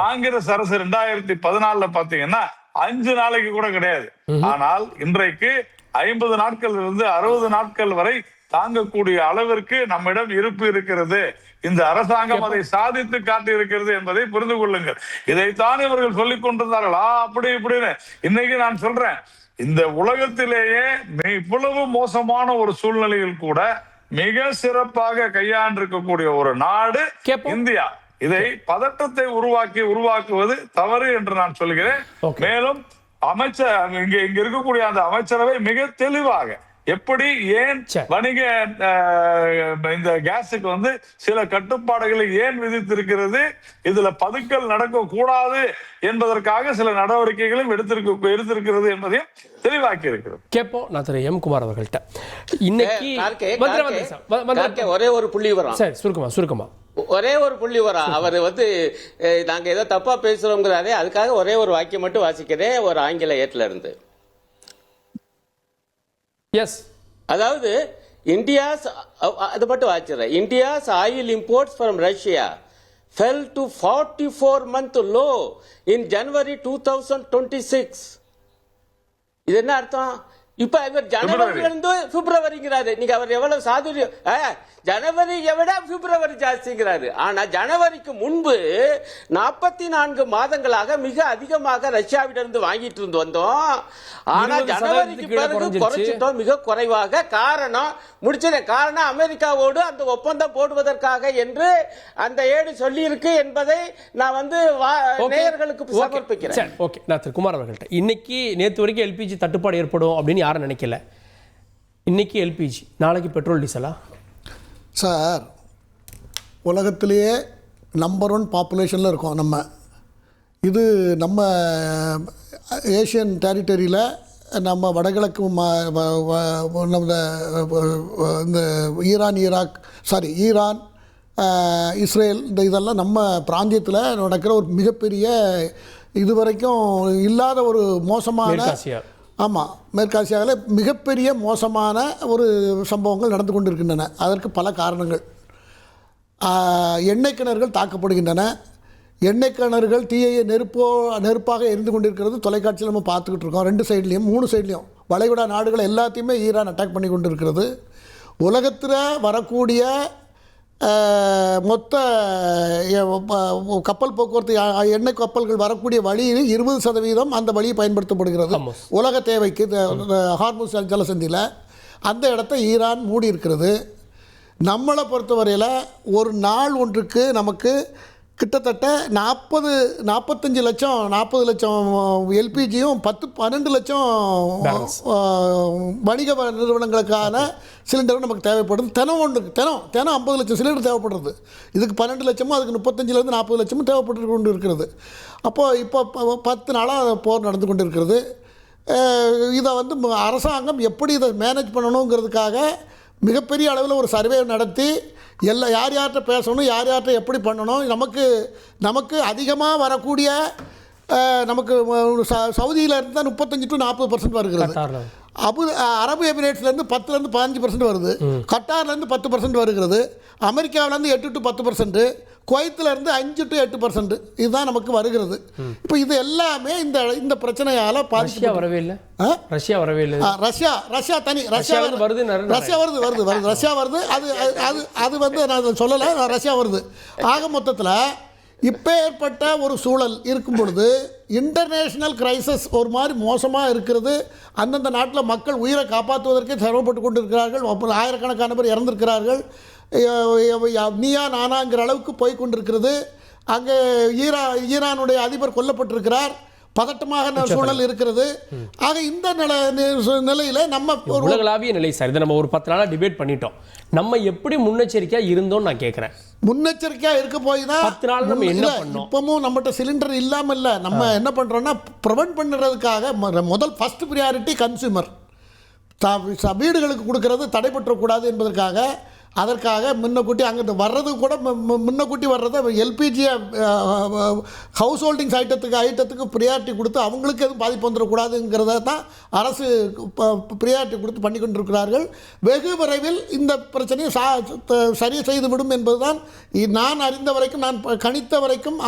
காங்கிரஸ் அரசு 2014 பாத்தீங்கன்னா 5 நாளைக்கு கூட கிடையாது. ஆனால் இன்றைக்கு 50 நாட்கள் இருந்து 60 நாட்கள் வரை தாங்கக்கூடிய அளவிற்கு நம்மிடம் இருப்பு இருக்கிறது. இந்த அரசாங்கம் அதை சாதித்து காட்டி இருக்கிறது என்பதை புரிந்து கொள்ளுங்கள். இதைத்தான் இவர்கள் சொல்லிக் கொண்டிருந்தார்கள். அப்படி இப்படின்னு. இன்னைக்கு நான் சொல்றேன், இந்த உலகத்திலேயே இவ்வளவு மோசமான ஒரு சூழ்நிலையில் கூட மிக சிறப்பாக கையாண்டிருக்கக்கூடிய ஒரு நாடு இந்தியா. இதை பதற்றத்தை உருவாக்குவது தவறு என்று நான் சொல்கிறேன். மேலும் அமைச்சர் இங்க இருக்கக்கூடிய அந்த அமைச்சரவை மிக தெளிவாக எப்படி ஏன் வணிக இந்த கேஸுக்கு சில கட்டுப்பாடுகளை ஏன் விதித்திருக்கிறது, இதுல பதுக்கல் நடக்க கூடாது என்பதற்காக சில நடவடிக்கைகளும் எடுத்திருக்கிறது என்பதையும் தெளிவாக்கி இருக்கிறது. கேப்போம் நான் திரு எம் குமார் அவர்கள்ட்ட. இன்னைக்கு ஒரே ஒரு புள்ளி வரும். சரி, சுருக்கமா ஒரே ஒரு புள்ளி வரும். அவர் நாங்க ஏதோ தப்பா பேசுறோங்கிறாரே, அதுக்காக ஒரே ஒரு வாக்கியம் மட்டும் வாசிக்கிறேன், ஒரு ஆங்கில ஏட்ல இருந்து. அதாவது இந்தியாஸ், அது மட்டும் வாசிக்கிறேன். India's oil imports from Russia fell to 44-month low in January 2026. இது என்ன அர்த்தம்? இப்ப இவர் ஜனவரியில இருந்து பிப்ரவரிங்கிறாரு. நீங்க அவர் எவ்வளவு சாதுரியம். ஜனவரியை விட பிப்ரவரி ஜாஸ்திங்கிறாரு. ஆனா ஜனவரிக்கு முன்பு 44 மாதங்களாக மிக அதிகமாக ரஷ்யாவிலிருந்து வாங்கிட்டு இருந்து வந்தோம். ஆனா ஜனவரிக்கு பிறகு குறைச்சிட்டோம், மிக குறைவாக. காரணம் அமெரிக்காவோடு அந்த ஒப்பந்தம் போடுவதற்காக என்று அந்த ஏடு சொல்லி இருக்கு என்பதை நான் நேயர்களுக்கு சமர்ப்பிக்கிறேன். ஓகே, நான் திரு குமார் அவர்கள்ட்ட. இன்னைக்கு நேற்று வரைக்கும் எல்பிஜி தட்டுப்பாடு ஏற்படும் அப்படின்னு யாரும் நினைக்கல. இன்னைக்கு எல்பிஜி, நாளைக்கு பெட்ரோல் டீசலா? சார், உலகத்திலேயே நம்பர் 1 பாப்புலேஷனில் இருக்கோம் நம்ம. இது நம்ம ஏஷியன் டெரிட்டரியில் நம்ம வடகிழக்கு இந்த ஈரான், இஸ்ரேல், இதெல்லாம் நம்ம பிராந்தியத்தில் நடக்கிற ஒரு மிகப்பெரிய, இதுவரைக்கும் இல்லாத ஒரு மோசமான, ஆமாம், மேற்காசியாவில் மிகப்பெரிய மோசமான ஒரு சம்பவங்கள் நடந்து கொண்டிருக்கின்றன. அதற்கு பல காரணங்கள். எண்ணெய் கிணறுகள் தாக்கப்படுகின்றன. எண்ணெய் கிணறுகள் தீயை நெருப்பாக எரிந்து கொண்டிருக்கிறது. தொலைக்காட்சியில் நம்ம பார்த்துக்கிட்டு இருக்கோம். 2 சைட்லேயும் 3 சைட்லேயும் வளைகுடா நாடுகள் எல்லாத்தையுமே ஈரான் அட்டாக் பண்ணி கொண்டு இருக்கிறது. உலகத்தில் வரக்கூடிய மொத்த கப்பல் போக்குவரத்து, எண்ணெய் கப்பல்கள் வரக்கூடிய வழியில் 20% அந்த வழியை பயன்படுத்தப்படுகிறது உலக தேவைக்கு. ஹார்முஸ் ஜலசந்தியில் அந்த இடத்த ஈரான் மூடி இருக்கிறது. நம்மளை பொறுத்தவரையில் ஒரு நாள் ஒன்றுக்கு நமக்கு கிட்டத்தட்ட 45 லட்சம் 40 லட்சம் எல்பிஜியும் 12 லட்சம் வணிக நிறுவனங்களுக்கான சிலிண்டரும் நமக்கு தேவைப்படுது. தினம் 50 லட்சம் சிலிண்டர் தேவைப்படுறது. இதுக்கு 12 லட்சமும் அதுக்கு 35லேருந்து 40 லட்சமும் தேவைப்பட்டு கொண்டு இருக்கிறது. அப்போது இப்போ 10 நாளாக போர் நடந்து கொண்டு இருக்கிறது. இதை அரசாங்கம் எப்படி இதை மேனேஜ் பண்ணணுங்கிறதுக்காக மிகப்பெரிய அளவில் ஒரு சர்வே நடத்தி யார் யார்கிட்ட பேசணும், யார் யார்கிட்ட எப்படி பண்ணணும், நமக்கு அதிகமாக வரக்கூடிய நமக்கு சவுதியிலேருந்து தான் 35 to 40% வருகிறது. அரபு எமிரேட்ஸ்லேருந்து 10லேருந்து 15% வருது. கட்டார்லேருந்து 10% வருகிறது. அமெரிக்காவிலேருந்து 8 to 10%, குவைத்திலேருந்து 5 to 8% இதுதான் நமக்கு வருகிறது. இப்போ இது எல்லாமே இந்த பிரச்சனையால் ரஷ்யா வரவே இல்லை. ரஷ்யா தனி ரஷ்யா வருது. அது நான் சொல்லலை, ரஷ்யா வருது. ஆக மொத்தத்தில் இப்போ ஏற்பட்ட ஒரு சூழல் இருக்கும் பொழுது இன்டர்நேஷ்னல் கிரைசிஸ் ஒரு மாதிரி மோசமாக இருக்கிறது. அந்தந்த நாட்டில் மக்கள் உயிரை காப்பாற்றுவதற்கே சிரமப்பட்டு கொண்டு இருக்கிறார்கள். ஆயிரக்கணக்கான பேர் இறந்திருக்கிறார்கள். நீயா நானாங்கிற அளவுக்கு போய் கொண்டிருக்கிறது. அங்கே ஈரானுடைய அதிபர் கொல்லப்பட்டிருக்கிறார். பதட்டமாக சூழல் இருக்கிறது. ஆக இந்த நிலையில நம்ம உலகளாவிய நிலை சார், இதை நம்ம ஒரு 10 நாளாக டிபேட் பண்ணிட்டோம். நம்ம எப்படி முன்னெச்சரிக்கையாக இருந்தோம் நான் கேட்குறேன். முன்னெச்சரிக்கையாக இருக்க போய் தான் 10 நாள் நம்ம என்ன பண்ணோம். இப்பவும் நம்மகிட்ட சிலிண்டர் இல்லாமல் இல்லை. நம்ம என்ன பண்ணுறோன்னா ப்ரிவென்ட் பண்ணுறதுக்காக முதல் ஃபர்ஸ்ட் ப்ரியாரிட்டி கன்சியூமர். வீடுகளுக்கு கொடுக்கறது தடைபற்றக்கூடாது என்பதற்காக அதற்காக முன்னக்கூட்டி அங்கிட்டு வர்றது கூட முன்னக்கூட்டி வர்றதை எல்பிஜியை ஹவுஸ் ஹோல்டிங்ஸ் ஐட்டத்துக்கு ப்ரியாரிட்டி கொடுத்து அவங்களுக்கு எதுவும் பாதிப்பு வந்துடக்கூடாதுங்கிறத தான் அரசு ப்ரியாரிட்டி கொடுத்து பண்ணி கொண்டிருக்கிறார்கள். வெகு விரைவில் இந்த பிரச்சனையை சரி செய்துவிடும் என்பதுதான் நான் அறிந்த வரைக்கும், நான் கணித்த வரைக்கும்,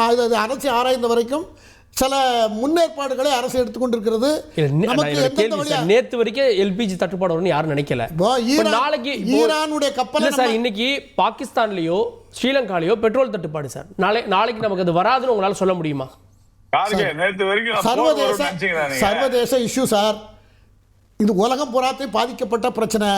அரசு ஆராய்ந்த வரைக்கும் சில முன்னேற்பாடுகளை அரசு எடுத்துக்கொண்டிருக்கிறது. நேற்று வரைக்கும் எல்பிஜி தட்டுப்பாடு வரும்னு யாரும் நினைக்கல. நாளைக்கு ஈரானுடைய கப்பல் சார், இன்னைக்கு பாகிஸ்தான்லயோ ஸ்ரீலங்காலயோ பெட்ரோல் தட்டுப்பாடு சார். நாளைக்கு நமக்கு அது வராதுன்னு உங்களால சொல்ல முடியுமா? சர்வதேச இஷ்யூ சார். இது உலகம் புறாத்தையும் பாதிக்கப்பட்ட பிரச்சனை.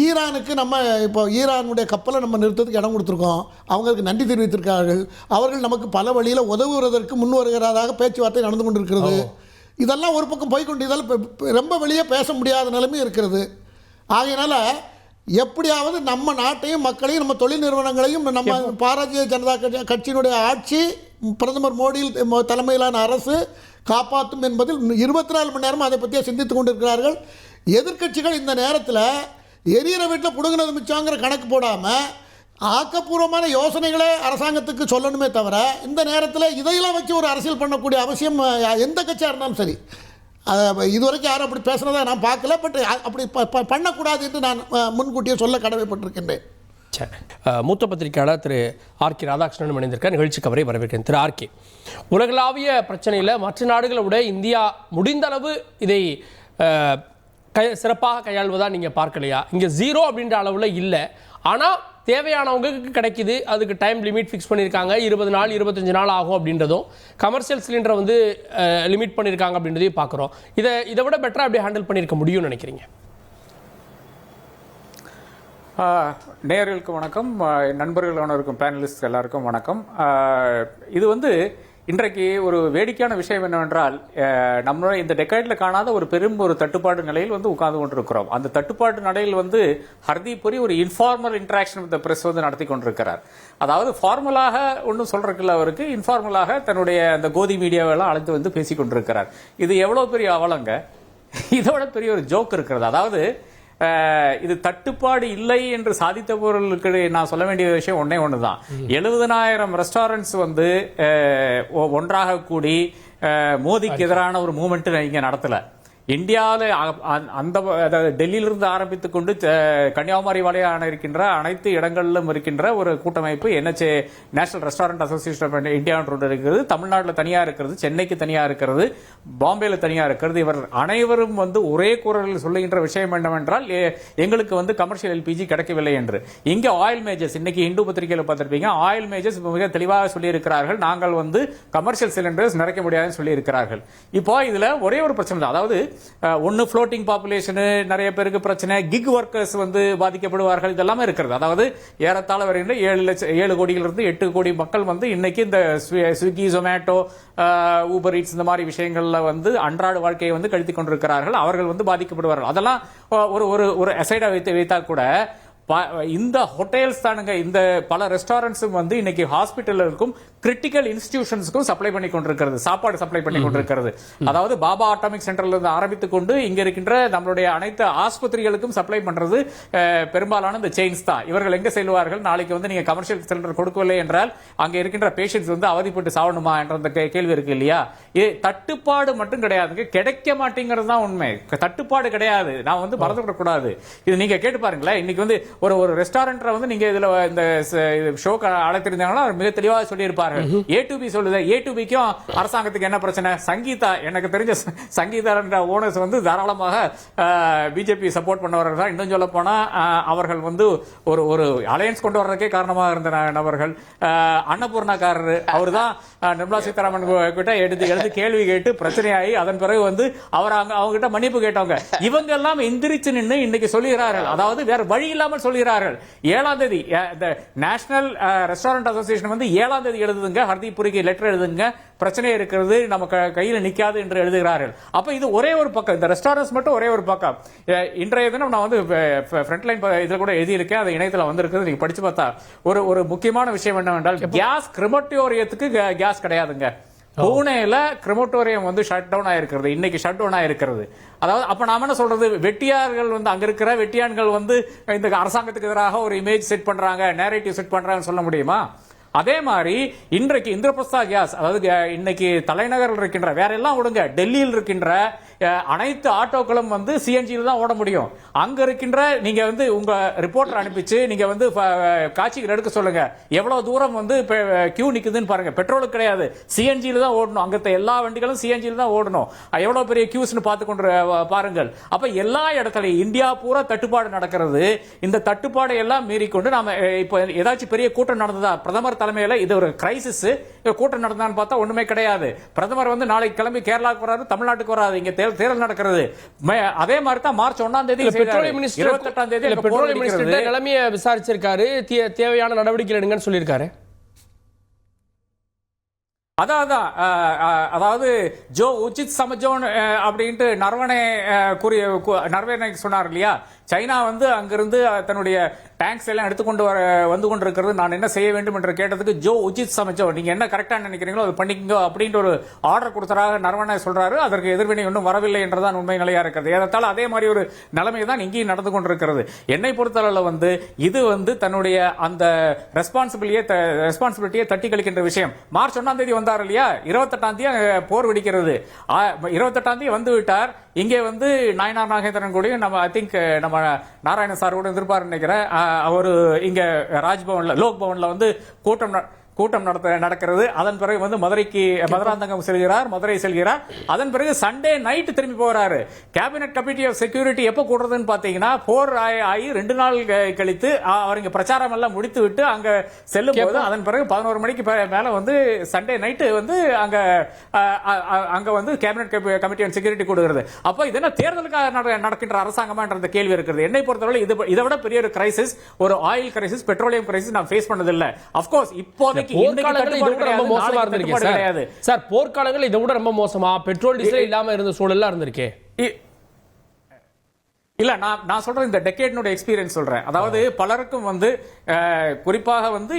ஈரானுக்கு நம்ம இப்போ ஈரானுடைய கப்பலை நம்ம நிறுத்தத்துக்கு இடம் கொடுத்துருக்கோம். அவங்களுக்கு நன்றி தெரிவித்திருக்கிறார்கள். அவர்கள் நமக்கு பல வழியில் உதவுவதற்கு முன் வருகிறதாக பேச்சுவார்த்தை நடந்து கொண்டிருக்கிறது. இதெல்லாம் ஒரு பக்கம் போய்கொண்டு இதெல்லாம் ரொம்ப வெளியே பேச முடியாத நிலைமை இருக்கிறது. ஆகையினால எப்படியாவது நம்ம நாட்டையும் மக்களையும் நம்ம தொழில் நிறுவனங்களையும் நம்ம பாரதிய ஜனதா கட்சியினுடைய ஆட்சி, பிரதமர் மோடி தலைமையிலான அரசு காப்பாற்றும் என்பதில் 24 மணி நேரமும் அதை பற்றியே சிந்தித்துக் கொண்டிருக்கிறார்கள். எதிர்க்கட்சிகள் இந்த நேரத்தில் எரியிற வீட்டில் புடுங்கினது மிச்சங்கிற கணக்கு போடாமல் ஆக்கப்பூர்வமான யோசனைகளே அரசாங்கத்துக்கு சொல்லணுமே தவிர இந்த நேரத்தில் இதையெல்லாம் வச்சு ஒரு அரசியல் பண்ணக்கூடிய அவசியம் எந்த கட்சியாக இருந்தாலும் சரி. இதுவரைக்கும் யாரும் அப்படி பேசுனதை நான் பார்க்கல. பட் அப்படி பண்ணக்கூடாது என்று நான் முன்கூட்டியே சொல்ல கடமைப்பட்டிருக்கின்றேன். மூத்த பத்திரிகையாளர் திரு ஆர்.கே. ராதாகிருஷ்ணன் இணைந்திருக்கார். நிகழ்ச்சி கவரை வரவேற்கிறேன். திரு ஆர்.கே., உலகளாவிய பிரச்சனையில் மற்ற நாடுகளை விட இந்தியா முடிந்த அளவு இதை சிறப்பாக கையாள்வதா நீங்கள் பார்க்கலையா? இங்கே 0 அப்படின்ற அளவில் இல்லை, ஆனால் தேவையானவங்களுக்கு கிடைக்குது. அதுக்கு டைம் லிமிட் ஃபிக்ஸ் பண்ணியிருக்காங்க. 20 நாள் 25 நாள் ஆகும் அப்படின்றதும், கமர்ஷியல் சிலிண்டரை லிமிட் பண்ணியிருக்காங்க அப்படின்றதையும் பார்க்குறோம். இதை விட பெட்டராக எப்படி ஹேண்டில் பண்ணியிருக்க முடியும்னு நினைக்கிறீங்க? நேயர்களுக்கு வணக்கம், நண்பர்களான இருக்கும் பேனலிஸ்ட் எல்லாருக்கும் வணக்கம். இது இன்றைக்கு ஒரு வேடிக்கையான விஷயம் என்னவென்றால், நம்மளுடைய இந்த டெக்கைடில் காணாத ஒரு தட்டுப்பாடு நிலையில் உட்கார்ந்து கொண்டிருக்கிறோம். அந்த தட்டுப்பாட்டு நிலையில் ஹர்தீப் புரி ஒரு இன்ஃபார்மல் இன்டராக்ஷன் வித் பிரஸ் நடத்தி கொண்டிருக்கிறார். அதாவது ஃபார்மலாக ஒன்றும் சொல்றதுக்குள்ள அவருக்கு இன்ஃபார்மலாக தன்னுடைய அந்த கோதி மீடியாவெல்லாம் அழைத்து பேசிக் கொண்டிருக்கிறார். இது எவ்வளவு பெரிய அவலங்க! இதோட பெரிய ஒரு ஜோக் இருக்கிறது. அதாவது இது தட்டுப்பாடு இல்லை என்று சாதித்தவர்களுக்கு நான் சொல்ல வேண்டிய விஷயம் ஒண்ணுதான். 70,000 ரெஸ்டாரண்ட்ஸ் ஒன்றாக கூடி மோடிக்கு எதிரான ஒரு மூவ்மெண்ட் இங்க நடத்தல. இந்தியாவில் அந்த டெல்லியிலிருந்து ஆரம்பித்துக் கொண்டு கன்னியாகுமரி வரையான இருக்கின்ற அனைத்து இடங்களிலும் இருக்கின்ற ஒரு கூட்டமைப்பு NHA, national restaurant association of India இருக்கிறது. தமிழ்நாட்டில் தனியா இருக்கிறது, சென்னைக்கு தனியா இருக்கிறது, பாம்பேல தனியா இருக்கிறது. இவர் அனைவரும் ஒரே குரலில் சொல்லுகின்ற விஷயம் என்னவென்றால், எங்களுக்கு கமர்ஷியல் எல்பிஜி கிடைக்கவில்லை என்று. இங்க ஆயில் மேஜர்ஸ், இன்னைக்கு இந்து பத்திரிகையில் பார்த்திருப்பீங்க, ஆயில் மேஜர்ஸ் மிக தெளிவாக சொல்லி இருக்கிறார்கள், நாங்கள் கமர்ஷியல் சிலிண்டர்ஸ் நிறைக்க முடியாதுன்னு சொல்லி இருக்கிறார்கள். இப்போ இதுல ஒரே ஒரு பிரச்சனை தான். அதாவது ஒன்று ஃப்ளோட்டிங் பாப்புலேஷனு, நிறைய பேருக்கு பிரச்சனை, கிக் ஒர்க்கர்ஸ் வந்து பாதிக்கப்படுவார்கள், இதெல்லாமே இருக்கிறது. அதாவது ஏறத்தாழ வரையில் 7 கோடியிலிருந்து 8 கோடி மக்கள் வந்து இன்னைக்கு இந்த ஸ்விக்கி, ஜொமேட்டோ, ஊபர் ஈட்ஸ் இந்த மாதிரி விஷயங்கள்ல வந்து அன்றாட வாழ்க்கையை வந்து கழித்துக் கொண்டிருக்கிறார்கள். அவர்கள் வந்து பாதிக்கப்படுவார்கள். அதெல்லாம் ஒரு அசைடா வைத்தா கூட இந்த ஹோட்டல்ஸ் தானுங்க, இந்த பல ரெஸ்டாரண்ட்ஸும் வந்து இன்னைக்கு ஹாஸ்பிட்டலுக்கும் கிரிட்டிக்கல் இன்ஸ்டிடியூஷன்ஸ்க்கும் சப்ளை பண்ணி கொண்டிருக்கிறது, சாப்பாடு சப்ளை பண்ணி கொண்டிருக்கிறது. அதாவது பாபா ஆட்டோமிக் சென்டர்ல இருந்து ஆரம்பித்துக் கொண்டு இங்க இருக்கின்ற நம்மளுடைய அனைத்து ஆஸ்பத்திரிகளுக்கும் சப்ளை பண்றது பெரும்பாலான இந்த செயின்ஸ் தான். இவர்கள் எங்க செல்வார்கள்? நாளைக்கு வந்து நீங்க கமர்ஷியல் சென்டர் கொடுக்கவில்லை என்றால் அங்க இருக்கின்ற பேஷண்ட்ஸ் வந்து அவதிப்பட்டு சாவணுமா என்ற கேள்வி இருக்கு இல்லையா? தட்டுப்பாடு மட்டும் கிடையாதுங்க, கிடைக்க மாட்டேங்கிறது தான் உண்மை. தட்டுப்பாடு கிடையாது, நான் வந்து மறந்துவிடக்கூடாது. இது நீங்க கேட்டு பாருங்களேன். இன்னைக்கு வந்து ஒரு ரெஸ்டாரண்ட் வந்து நீங்க இதுல இந்த ஷோக்கு அழைத்திருந்தாங்கன்னா மிக தெளிவாக சொல்லியிருப்பார்கள். A2B சொல்லுது, A2Bக்கும் அரசாங்கத்துக்கு என்ன பிரச்சனை? சங்கீதா, எனக்கு தெரிஞ்ச சங்கீதா என்ற ஓனர்ஸ் வந்து தாராளமாக பிஜேபி சப்போர்ட் பண்ணவர்கள் தான். இன்னும் சொல்ல போனா அவர்கள் வந்து ஒரு அலையன்ஸ் கொண்டு வர்றதுக்கே காரணமாக இருந்த நபர்கள். அன்னபூர்ணாக்காரர் அவர் தான் நிர்மலா சீதாராமன் கிட்ட எடுத்து கேள்வி கேட்டு பிரச்சனையாகி அதன் பிறகு வந்து அவங்க கிட்ட மன்னிப்பு கேட்டவங்க. இவங்க எல்லாம் எந்திரிச்சு நின்று இன்னைக்கு சொல்லுகிறார்கள். அதாவது வேற வழி இல்லாமல் சொல்கிறார்கள். 7ஆம் தேதி நேஷனல் ரெஸ்டாரண்ட் அசோசியேஷன் வந்து 7ஆம் தேதி எழுதுங்க, ஹர்தீப் புரிக்கு லெட்டர் எழுதுங்க, பிரச்சனை இருக்கிறது, நம்ம கையில் நிக்காது என்று எழுதுகிறார்கள். அப்ப இது ஒரே ஒரு பக்கம், இந்த ரெஸ்டாரண்ட்ஸ் மட்டும் ஒரே ஒரு பக்கம். இன்றைய தினம் நான் வந்து ஃப்ரண்ட்லைன் இதுல கூட எழுதியிருக்கேன், அது இணையத்தில் வந்திருக்குது, நீங்க படிச்சு பார்த்தா ஒரு முக்கியமான விஷயம் என்னவென்றால், கேஸ் கிரிமட்டோரியத்துக்கு கேஸ் கிடையாதுங்க. பூனேல கிரிமட்டோரியம் வந்து ஷட் டவுன் ஆயிருக்கிறது, இன்னைக்கு ஷட் டவுன் ஆயிருக்கிறது. அதாவது அப்ப நாம என்ன சொல்றது, வெட்டியார்கள் வந்து அங்க இருக்கிற வெட்டியான்கள் வந்து இந்த அரசாங்கத்துக்கு எதிராக ஒரு இமேஜ் செட் பண்றாங்க, நேரேட்டிவ் செட் பண்றாங்கன்னு சொல்ல முடியுமா? அதே மாதிரி இன்றைக்கு இந்திரபிரஸ்தா கேஸ், அதாவது இன்னைக்கு தலைநகரில் இருக்கின்ற, வேற எல்லாம் விடுங்க, டெல்லியில் இருக்கின்ற அனைத்து ஆட்டோக்களும் வந்து சிஎன்ஜியில் தான் ஓட முடியும். அங்க இருக்கின்ற நீங்க வந்து உங்க ரிப்போர்ட்டர் அனுப்பிச்சு நீங்க வந்து காட்சிகள் எடுக்க சொல்லுங்க, எவ்வளவு தூரம் வந்து கியூ நிக்குதுன்னு பாருங்க. பெட்ரோலுக்கு கிடையாது, சிஎன்ஜியில் தான் ஓடணும். அங்க எல்லா வண்டிகளும் சிஎன்ஜியில் தான் ஓடணும். எவ்வளவு பெரிய கியூஸ்னு பார்த்து கொண்டு பாருங்கள். அப்ப எல்லா இடத்துலையும் இந்தியா பூரா தட்டுப்பாடு நடக்கிறது. இந்த தட்டுப்பாடை எல்லாம் மீறி கொண்டு நாம இப்ப ஏதாச்சும் பெரிய கூட்டம் நடந்ததா? பிரதமர் தலைமையில இது ஒரு கிரைசிஸ், கூட்டம் நடந்தான்னு பார்த்தா ஒண்ணுமே கிடையாது. பிரதமர் வந்து நாளைக்கு கிளம்பி கேரளாவுக்கு வராது, தமிழ்நாட்டுக்கு வராது, இங்க தேர்தல் நடக்கிறது. அதே மாதிரி தான் மார்ச் 1ஆம் தேதி பெட்ரோலியம் மினிஸ்டர் 28ஆம் தேதி பெட்ரோலியம் மினிஸ்டர் நிலைமையை விசாரிச்சிருக்காரு, தேவையான நடவடிக்கை எடுங்கன்னு சொல்லியிருக்காரு. அதாவது ஜோ உச்சித் சமஜோன் அப்படின்ட்டு நரவணே சொன்னார் இல்லையா? சைனா வந்து அங்கிருந்து தன்னுடைய டேங்க்ஸ் எல்லாம் எடுத்துக்கொண்டு வந்து கொண்டிருக்கிறது, நான் என்ன செய்ய வேண்டும் என்று கேட்டதுக்கு ஜோ உச்சித் சமஜோ, நீங்க என்ன கரெக்டா நினைக்கிறீங்களோ அது பண்ணிக்கோ அப்படின்ற ஒரு ஆர்டர் கொடுத்ததாக நரவணே சொல்றாரு. அதற்கு எதிர்வினை ஒன்றும் வரவில்லை என்றுதான் உண்மை நிலையா இருக்கிறது. ஏதாத்தாலும் அதே மாதிரி ஒரு நிலைமை தான் இங்கேயும் நடந்து கொண்டிருக்கிறது. என்னை பொறுத்தளவில் வந்து இது வந்து தன்னுடைய அந்த ரெஸ்பான்சிபிலிட்டியை தட்டி கழிக்கின்ற விஷயம். மார்ச் 1ஆம் தேதி வந்தார் இல்லையா? 28ஆம் தேதி போர் வெடிக்கிறது. 28ஆம் தேதி வந்து விட்டார். இங்கே வந்து நாயனார் நாகேந்திரன் கூடயும் நம்ம ஐ திங்க் நம்ம நாராயண சார் கூட எதிர்பார்த்து நினைக்கிறேன். அவரு இங்க ராஜ்பவன்ல லோக் பவன்ல வந்து கூட்டம் நடக்கிறது. அதன் பிறகு வந்து மதுராந்தகம் செல்கிறார், மதுரை செல்கிறார். அதன் பிறகு சண்டே நைட் திரும்பி போறாரு. கேபினட் கமிட்டி ஆஃப் செக்யூரிட்டி எப்ப கூடுறதுன்னு பாத்தீங்கன்னா போர் ஆகி 2 நாள் கழித்து அவருங்க பிரச்சாரம் எல்லாம் முடித்து விட்டு அங்க செல்லும் போது அதன் பிறகு 11 மணிக்கு மேல வந்து சண்டே நைட்டு வந்து அங்க வந்து கேபினட் கமிட்டி ஆன் செக்யூரிட்டி கூடுகிறது. அப்ப இது என்ன தேர்தலுக்காக நடக்கின்ற அரசாங்கமான்ற கேள்வி இருக்கிறது. என்னை பொறுத்தவரை இதை விட பெரிய ஒரு கிரைசிஸ், ஒரு ஆயில் கிரைசிஸ், பெட்ரோலியம் கிரைசிஸ் நான் ஃபேஸ் பண்ணதில்லை. அப்கோர்ஸ் இப்போதைக்கு போர்க்காலங்கள் இதை விட ரொம்ப மோசமா இருந்திருக்கு சார். போர்க்காலங்கள் இதை விட ரொம்ப மோசமா பெட்ரோல் டீசல் இல்லாம இருந்த சூழல்லாம் இருந்திருக்கே. இல்ல நான் சொல்றேன், இந்த டெக்கேட்னோட எக்ஸ்பீரியன்ஸ் சொல்றேன். அதாவது பலருக்கும் வந்து குறிப்பாக வந்து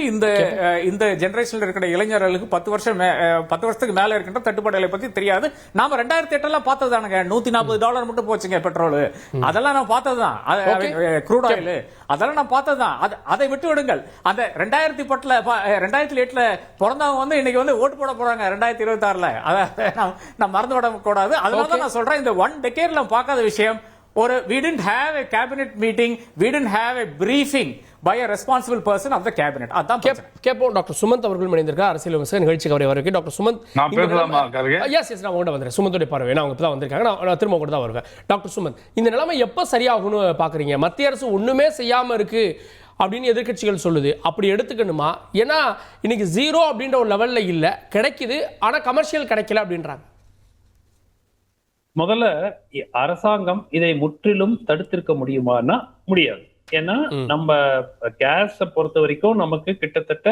இந்த ஜெனரேஷன்ல இருக்கிற இளைஞர்களுக்கு 10 வருஷத்துக்கு மேல இருக்கின்ற தட்டுப்பாடுகளை பத்தி தெரியாது. நாம 2008 பார்த்ததானுங்க, $140 மட்டும் போச்சுங்க பெட்ரோல். அதெல்லாம் நான் பார்த்ததுதான். க்ரூட் ஆயில் அதெல்லாம் நான் பார்த்ததுதான். அதை விட்டு விடுங்கள். அந்த 2008 பிறந்தவங்க வந்து இன்னைக்கு வந்து ஓட்டு போட போறாங்க 2026. அதை நான் மறந்து விட கூடாது. அதனால நான் சொல்றேன், இந்த 1 டெக்கேட்ல பார்க்காத விஷயம், we didn't have a cabinet meeting, we didn't have a briefing by a responsible person of the cabinet. அதான் கேப்போம். டாக்டர் சுமந்த் அவர்கள் இணைந்திருக்கார், அரசியல் விமர்சகர், நிகழ்ச்சிக்கு அவரை வரவேற்க. டாக்டர் சுமந்த், நான் பேசலாமா? எஸ் நான் உங்கள்கிட்ட வந்துடுறேன். சுமந்தோடைய பார்வை, நான் அவங்க தான் வந்திருக்காங்க, நான் திரும்ப உங்கள்கிட்ட தான் வருவேன். டாக்டர் சுமந்த், இந்த நிலைமை எப்போ சரியாகும்னு பார்க்குறீங்க? மத்திய அரசு ஒன்றுமே செய்யாமல் இருக்கு அப்படின்னு எதிர்கட்சிகள் சொல்லுது, அப்படி எடுத்துக்கணுமா? ஏன்னா இன்னைக்கு 0 அப்படின்ற ஒரு லெவலில் இல்லை, கிடைக்குது, ஆனால் கமர்ஷியல் கிடைக்கல அப்படின்றாங்க. முதல்ல அரசாங்கம் இதை முற்றிலும் தடுத்திருக்க முடியுமான்னா முடியாது. ஏன்னா நம்ம கேஸை பொறுத்த வரைக்கும் நமக்கு கிட்டத்தட்ட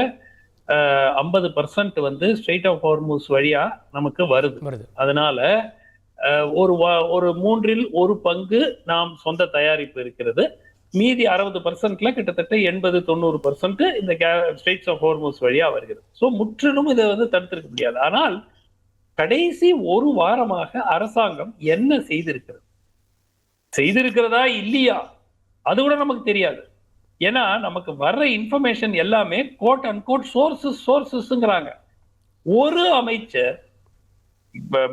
50% வந்து ஸ்ட்ரெயிட் ஆஃப் ஹார்மூஸ் வழியா நமக்கு வருது. அதனால ஒரு 1/3 நாம் சொந்த தயாரிப்பு இருக்கிறது. மீதி 60%ல கிட்டத்தட்ட 80-90% இந்த ஸ்ட்ரெயிட்ஸ் ஆஃப் ஹார்மூஸ் வழியா வருகிறது. ஸோ முற்றிலும் இதை வந்து தடுத்திருக்க முடியாது. ஆனால் கடைசி ஒரு வாரமாக அரசாங்கம் என்ன செய்திருக்கிறதா இல்லையா அது கூட நமக்கு தெரியாது. ஏன்னா நமக்கு வர்ற இன்ஃபர்மேஷன் எல்லாமே கோட் அண்ட் கோட் சோர்சஸ்ங்கிறாங்க. ஒரு அமைச்சர்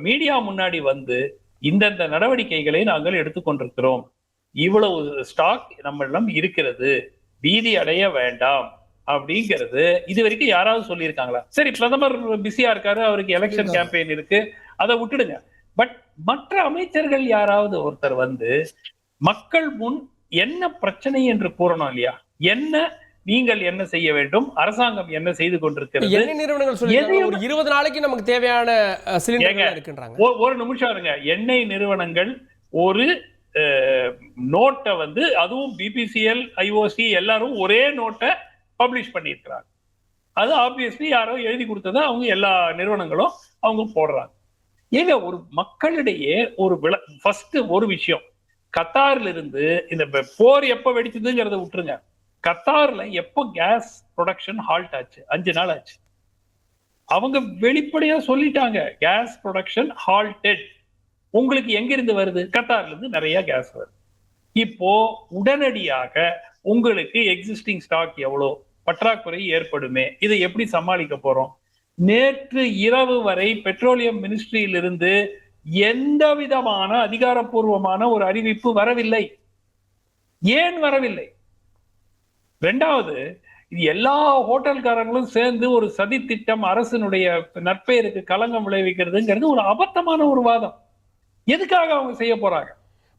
மீடியா முன்னாடி வந்து இந்தந்த நடவடிக்கைகளை நாங்கள் எடுத்துக்கொண்டிருக்கிறோம், இவ்வளவு ஸ்டாக் நம்மளிடம் இருக்கிறது, பீதி அடைய வேண்டாம் அப்படிங்கிறது இது வரைக்கும் யாராவது சொல்லியிருக்காங்களா? சரி, பிரதமர் பிஸியா இருக்காரு, அவருக்கு எலெக்ஷன் கேம்பெயின் இருக்கு, அதை விட்டுடுங்க. பட் மற்ற அமைச்சர்கள் யாராவது ஒருத்தர் வந்து மக்கள் முன் என்ன பிரச்சனை என்று கூறணும் இல்லையா? நீங்கள் என்ன செய்ய வேண்டும், அரசாங்கம் என்ன செய்து கொண்டிருக்கிறது? எண்ணெய் நிறுவனங்கள் சொல்லிருக்காங்க ஒரு 20 நாளைக்கு நமக்கு தேவையான சிலிண்டர்கள் இருக்குன்றாங்க. ஒரு நிமிஷம் இருங்க. எண்ணெய் நிறுவனங்கள் ஒரு நோட்டை வந்து, அதுவும் பிபிசிஎல், ஐஓசி எல்லாரும் ஒரே நோட்டை பப்ளிஷ் பண்ணியிருக்கிறாங்க. அது ஆப்வியஸ்லி யாரோ எழுதி கொடுத்ததை அவங்க எல்லா நிறுவனங்களும் அவங்க போடுறாங்க. ஏங்க ஒரு மக்களிடையே ஃபர்ஸ்ட் ஒரு விஷயம், கத்தார்ல இருந்து இந்த போர் எப்ப வெடிச்சதுங்கிறத விட்டுருங்க. கத்தார்ல எப்போ கேஸ் ப்ரொடக்ஷன் ஹால்ட் ஆச்சு? 5 நாள் ஆச்சு. அவங்க வெளிப்படையா சொல்லிட்டாங்க, கேஸ் ப்ரொடக்ஷன் ஹால்டட். உங்களுக்கு எங்கிருந்து வருது? கத்தார்ல இருந்து நிறைய கேஸ் வருது. இப்போ உடனடியாக உங்களுக்கு எக்ஸிஸ்டிங் ஸ்டாக் எவ்வளோ பற்றாக்குறை ஏற்படுமே, இதை எப்படி சமாளிக்க போறோம்? நேற்று இரவு வரை பெட்ரோலியம் மினிஸ்ட்ரியிலிருந்து எந்த விதமான அதிகாரப்பூர்வமான ஒரு அறிவிப்பு வரவில்லை. ஏன் வரவில்லை? ரெண்டாவது, இது எல்லா ஹோட்டல்காரங்களும் சேர்ந்து ஒரு சதி திட்டம், அரசினுடைய நற்பெயருக்கு களங்கம் விளைவிக்கிறதுங்கிறது ஒரு அபத்தமான ஒரு வாதம். எதுக்காக அவங்க செய்ய போறாங்க?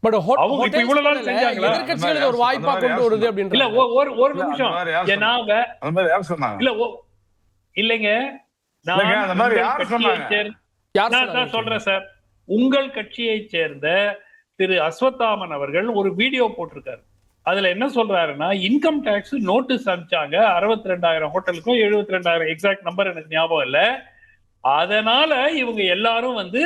பட் அவங்க இப்ப இவ்வளவு நாள் செஞ்சாங்களா? எதிர்க்கட்சிகளுக்கு ஒரு வாய்ப்பா கொண்டு வருது அப்படின்ற. இல்ல ஒரு நிமிஷம். இல்லைங்க, நான் சொல்றேன் சார். உங்கள் கட்சியை சேர்ந்த திரு அஸ்வத்தாமன் அவர்கள் ஒரு வீடியோ போட்டிருக்காரு. அதுல என்ன சொல்றாருன்னா, இன்கம் டாக்ஸ் நோட்டீஸ் அனுப்பிச்சாங்க 62,000 ஹோட்டலுக்கும் 72,000, எக்ஸாக்ட் நம்பர் எனக்கு ஞாபகம் இல்ல. அதனால இவங்க எல்லாரும் வந்து